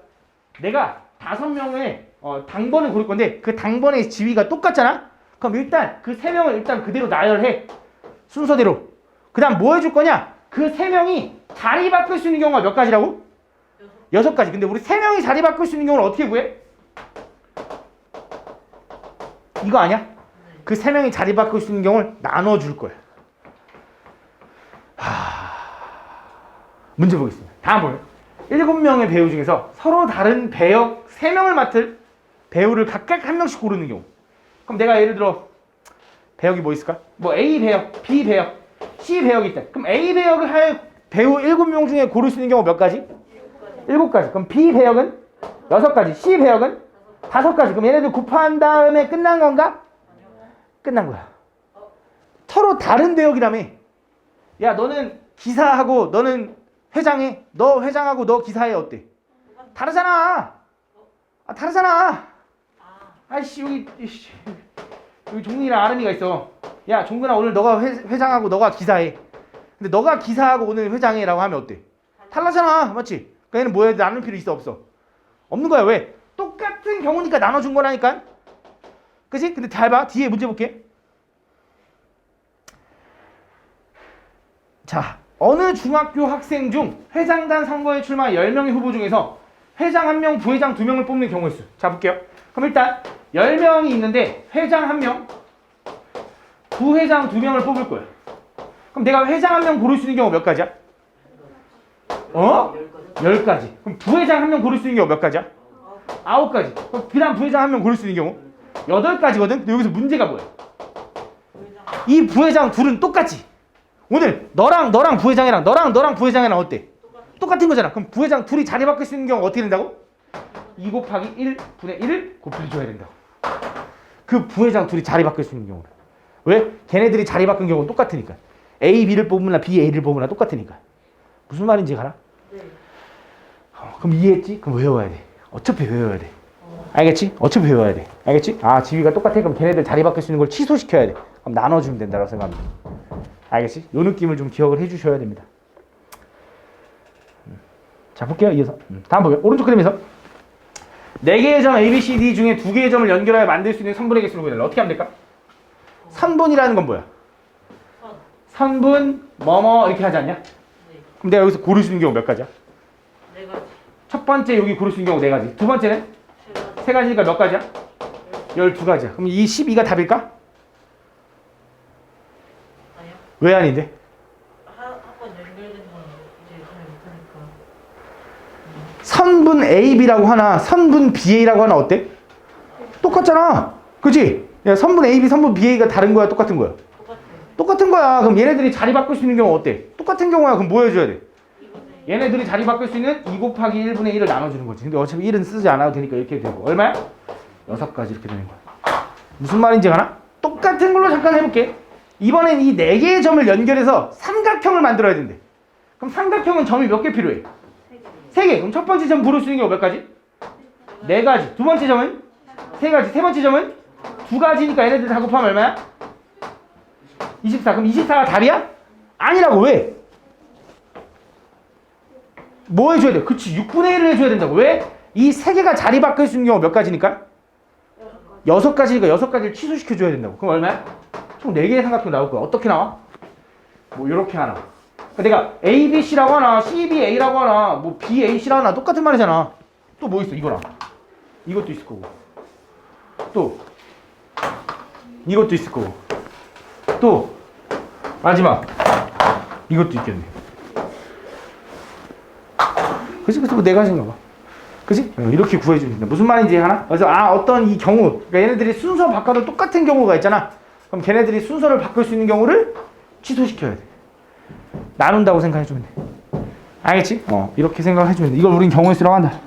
내가 5명의 당번을 고를 건데 그 당번의 지위가 똑같잖아? 그럼 일단 그 3명을 일단 그대로 나열해. 순서대로. 그 다음 뭐 해줄 거냐? 그 3명이 자리 바꿀 수 있는 경우가 몇 가지라고? 6가지. 근데 우리 3명이 자리 바꿀 수 있는 경우는 어떻게 구해? 이거 아니야? 그 3명이 자리 바꿀 수 있는 경우를 나눠줄 거야. 문제 보겠습니다. 다음은 7명의 배우 중에서 서로 다른 배역 3명을 맡을 배우를 각각 한 명씩 고르는 경우. 그럼 내가 예를 들어 배역이 뭐 있을까? 뭐 A 배역, B 배역, C 배역이 있다. 그럼 A 배역을 할 배우 7명 중에 고를 수 있는 경우 몇 가지? 7가지. 그럼 B 배역은 6가지, C 배역은 5가지. 그럼 얘네들 곱한 다음에 끝난 건가? 끝난 거야. 서로 다른 배역이라며. 야, 너는 기사하고 너는 회장해. 너 회장하고 너 기사해. 어때? 다르잖아. 다르잖아. 아이씨, 여기 종민이랑 아름이가 있어. 야, 종근아, 오늘 너가 회장하고 너가 기사해. 근데 너가 기사하고 오늘 회장해라고 하면 어때? 달라잖아. 맞지? 그러니까 얘는 뭐 해야 돼? 나눌 필요 있어 없어? 없는 거야. 왜? 똑같은 경우니까 나눠준 거라니까. 그치? 근데 잘 봐. 뒤에 문제 볼게. 자, 어느 중학교 학생 중 회장단 선거에 출마한 10명의 후보 중에서 회장 1명, 부회장 2명을 뽑는 경우의 수. 자, 볼게요. 그럼 일단 10명이 있는데 회장 1명, 부회장 2명을 뽑을 거야. 그럼 내가 회장 1명 고를 수 있는 경우 몇 가지야? 10가지. 그럼 부회장 1명 고를 수 있는 경우 몇 가지야? 9가지. 그럼 그 다음 부회장 1명 고를 수 있는 경우 8가지거든? 근데 여기서 문제가 뭐야? 이 부회장 둘은 똑같지? 오늘 너랑 부회장이랑 너랑 부회장이랑 어때? 똑같은 거잖아. 그럼 부회장 둘이 자리 바꿀 수 있는 경우 어떻게 된다고? 2 곱하기 1분의 1을 곱해줘야 된다고. 그 부회장 둘이 자리 바꿀 수 있는 경우는. 왜? 걔네들이 자리 바꾼 경우는 똑같으니까. A, B를 뽑으나 B, A를 뽑으나 똑같으니까. 무슨 말인지 알아? 네. 그럼 이해했지? 그럼 외워야 돼. 어차피 외워야 돼. 알겠지? 어차피 외워야 돼. 알겠지? 아, 지위가 똑같아. 그럼 걔네들 자리 바꿀 수 있는 걸 취소시켜야 돼. 그럼 나눠주면 된다고 생각합니다. 알겠지? 요 느낌을 좀 기억을 해주셔야 됩니다. 자, 볼게요. 이어서. 다음 볼게요. 오른쪽 그림에서 4개의 점 A, B, C, D 중에 2개의 점을 연결하여 만들 수 있는 선분의 개수를 구해달라. 어떻게 하면 될까? 선분이라는 건 뭐야? 선분 뭐뭐 이렇게 하지 않냐? 네. 그럼 내가 여기서 고를 수 있는 경우 몇 가지야? 4가지. 첫 번째 여기 고를 수 있는 경우 4가지. 두 번째는 3가지니까 몇 가지야? 12가지야. 그럼 이 12가 답일까? 아니요. 왜 아닌데? 한번 연결된 건 이제 잘 못하니까. 선분 AB라고 하나 선분 BA라고 하나 어때? 똑같잖아. 그치? 야, 선분 AB, 선분 BA가 다른 거야? 똑같은 거야? 똑같아요. 똑같은 거야. 그럼 얘네들이 자리 바꿀 수 있는 경우 어때? 똑같은 경우야. 그럼 뭐 해줘야 돼? 얘네들이 자리 바꿀 수 있는 2 곱하기 1분의 1을 나눠주는 거지. 근데 어차피 1은 쓰지 않아도 되니까 이렇게 되고. 얼마야? 6가지 이렇게 되는 거야. 무슨 말인지 알아? 똑같은 걸로 잠깐 해볼게. 이번엔 이 4개의 점을 연결해서 삼각형을 만들어야 된대. 그럼 삼각형은 점이 몇 개 필요해? 3개. 그럼 첫 번째 점 고를 수 있는 경우 몇 가지? 4가지. 두 번째 점은? 3가지. 세 번째 점은? 2가지니까 얘네들 다 곱하면 얼마야? 24. 그럼 24가 답이야? 아니라고. 왜? 뭐 해줘야 돼? 그치, 6분의 1을 해줘야 된다고. 왜? 이 3개가 자리 바꿀 수 있는 경우 몇 가지니까? 6가지니까 6가지를 취소시켜줘야 된다고. 그럼 얼마야? 총 4개의 삼각형 나올 거야. 어떻게 나와? 뭐 이렇게 하나. 그러니까 내가 A, B, C라고 하나, C, B, A라고 하나, 뭐 B, A, C라고 하나 똑같은 말이잖아. 또 뭐 있어? 이거랑. 이것도 있을 거고. 또 이것도 있을 거고. 또 마지막 이것도 있겠네. 그치? 그래서 뭐 4가지인가 봐. 그치? 이렇게 구해주면 된다. 무슨 말인지 하나? 그래서 어떤 이 경우, 그러니까 얘네들이 순서 바꿔도 똑같은 경우가 있잖아. 그럼 걔네들이 순서를 바꿀 수 있는 경우를 취소시켜야 돼. 나눈다고 생각해주면 돼. 알겠지? 이렇게 생각해주면 돼. 이걸 우린 경우의 수라고 한다.